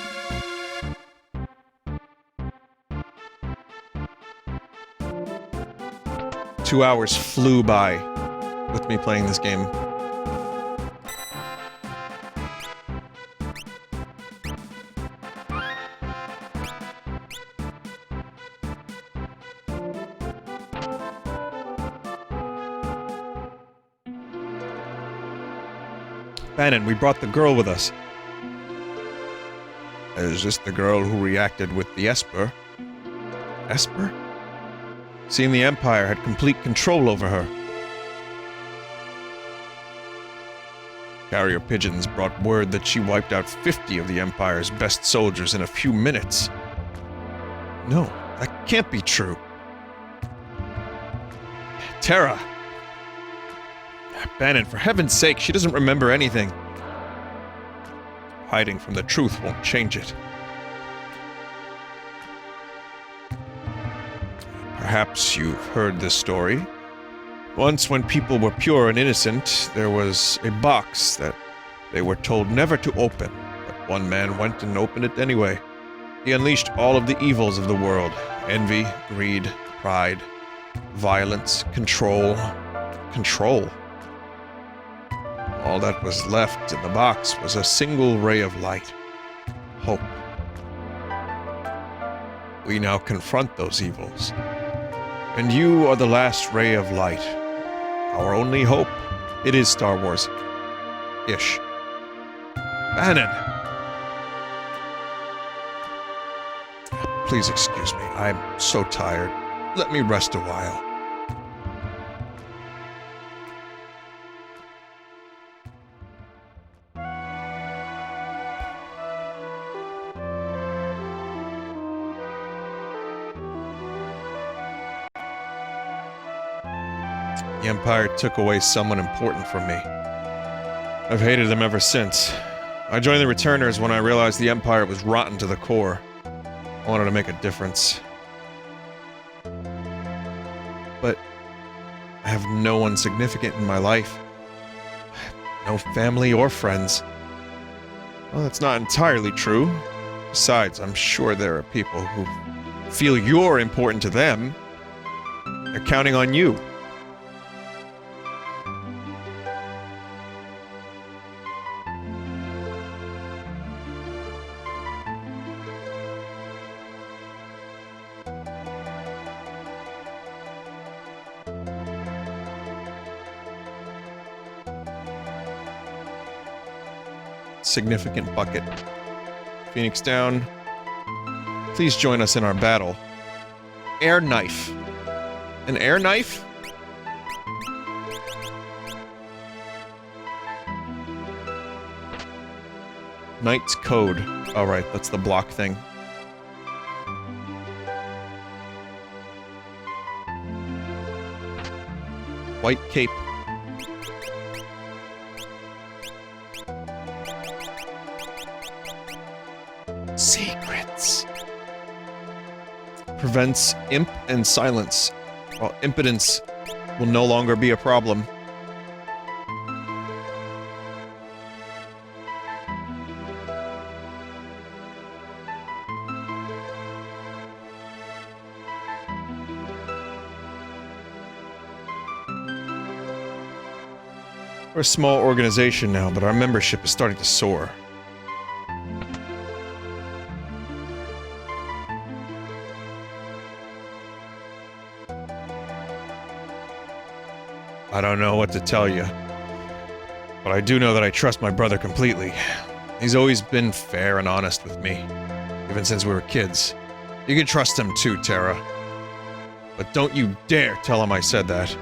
Two hours flew by with me playing this game. Bannon, we brought the girl with us. Is this the girl who reacted with the Esper? Esper? Seemed the Empire had complete control over her. Carrier pigeons brought word that she wiped out 50 of the Empire's best soldiers in a few minutes. No, that can't be true. Terra! Bannon, for heaven's sake, she doesn't remember anything. Hiding from the truth won't change it. Perhaps you've heard this story. Once, when people were pure and innocent, there was a box that they were told never to open, but one man went and opened it anyway. He unleashed all of the evils of the world: envy, greed, pride, violence, control. Control. All that was left in the box was a single ray of light. Hope. We now confront those evils. And you are the last ray of light. Our only hope. It is Star Wars. Ish. Bannon! Please excuse me. I'm so tired. Let me rest a while. The Empire took away someone important from me. I've hated them ever since. I joined the Returners when I realized the Empire was rotten to the core. I wanted to make a difference. But I have no one significant in my life. No family or friends. Well, that's not entirely true. Besides, I'm sure there are people who feel you're important to them. They're counting on you. Significant bucket. Phoenix down. Please join us in our battle. Air knife. An air knife? Knight's Code. Alright, that's the block thing. White cape. Secrets. Prevents imp and silence. While impotence will no longer be a problem. We're a small organization now, but our membership is starting to soar. I don't know what to tell you, but I do know that I trust my brother completely. He's always been fair and honest with me, even since we were kids. You can trust him too, Tara. But don't you dare tell him I said that.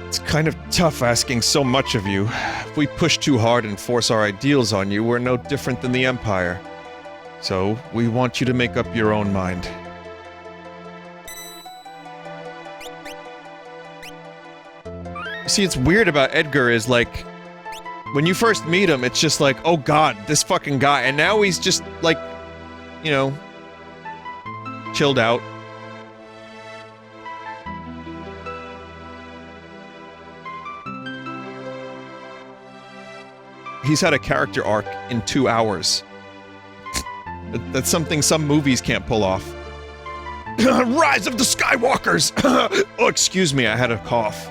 It's kind of tough asking so much of you. If we push too hard and force our ideals on you, we're no different than the Empire. So, we want you to make up your own mind. You see, it's weird about Edgar is like, when you first meet him, it's just like, oh god, this fucking guy, and now he's just like, you know, chilled out. He's had a character arc in 2 hours. That's something some movies can't pull off. Rise of the Skywalkers! Oh, excuse me, I had a cough.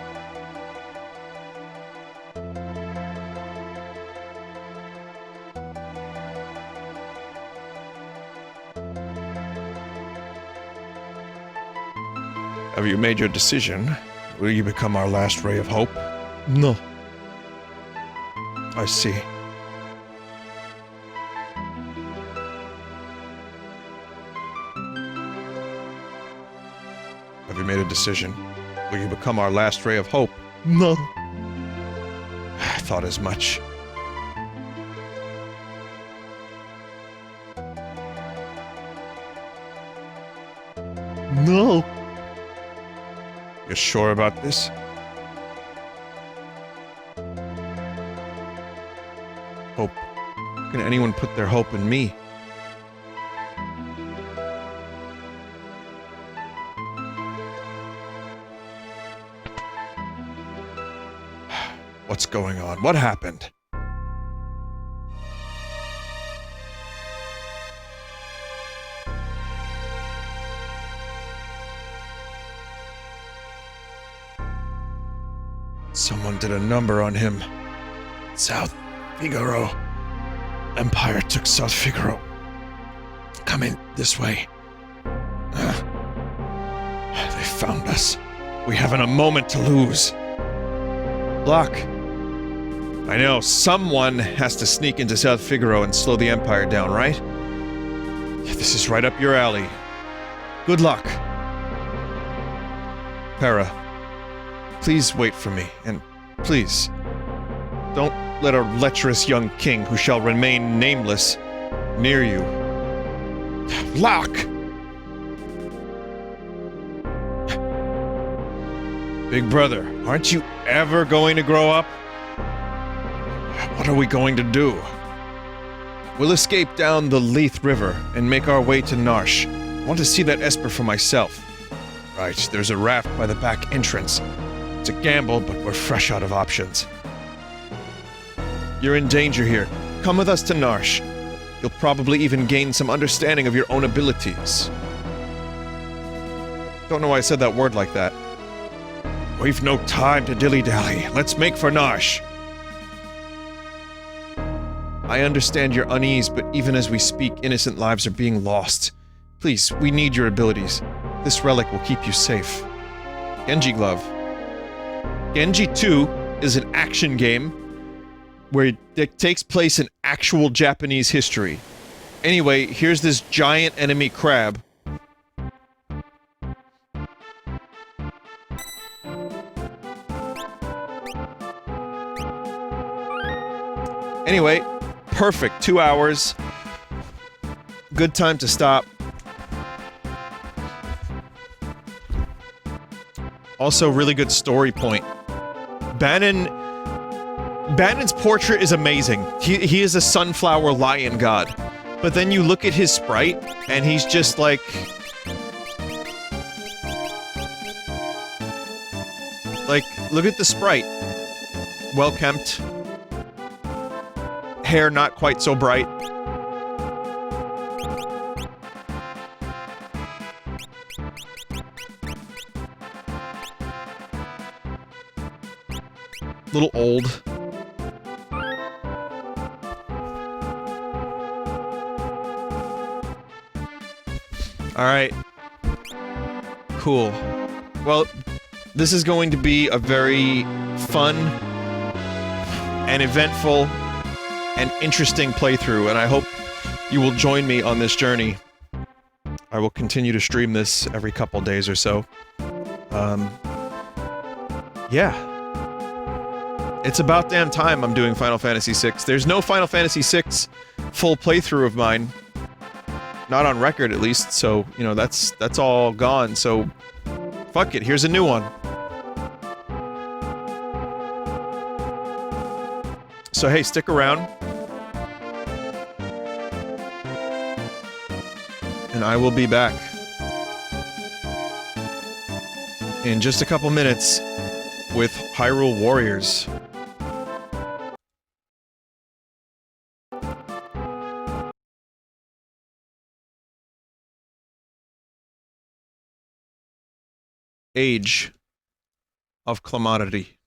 Have you made your decision? Will you become our last ray of hope? No. I see. Have you made a decision? Will you become our last ray of hope? No. I thought as much. No. You're sure about this? Hope. How can anyone put their hope in me? What's going on? What happened? Someone did a number on him. South Figaro. Empire took South Figaro. come in this way. They found us. We haven't a moment to lose. Luck. I know, someone has to sneak into South Figaro and slow the Empire down, right? This is right up your alley. Good luck. Para, please wait for me, and please, don't let a lecherous young king who shall remain nameless near you. Luck! Big brother, aren't you ever going to grow up? What are we going to do? We'll escape down the Leith River and make our way to Narsh. I want to see that Esper for myself. Right, there's a raft by the back entrance. It's a gamble, but we're fresh out of options. You're in danger here. Come with us to Narsh. You'll probably even gain some understanding of your own abilities. Don't know why I said that word like that. We've no time to dilly-dally. Let's make for Narsh. I understand your unease, but even as we speak, innocent lives are being lost. Please, we need your abilities. This relic will keep you safe. Genji Glove. Genji 2 is an action game where it takes place in actual Japanese history. Anyway, here's this giant enemy crab. Anyway, perfect. 2 hours. Good time to stop. Also, really good story point. Banon's portrait is amazing. He is a sunflower lion god. But then you look at his sprite, and he's just like... look at the sprite. Well-kempt. Hair not quite so bright. Little old. Alright. Cool. Well, this is going to be a very fun and eventful and interesting playthrough, and I hope you will join me on this journey. I will continue to stream this every couple days or so. Yeah. It's about damn time I'm doing Final Fantasy VI. There's no Final Fantasy VI full playthrough of mine. Not on record, at least, so, you know, that's all gone, so... Fuck it, here's a new one. So hey, stick around. And I will be back in just a couple minutes with Hyrule Warriors. Age of Clamodity.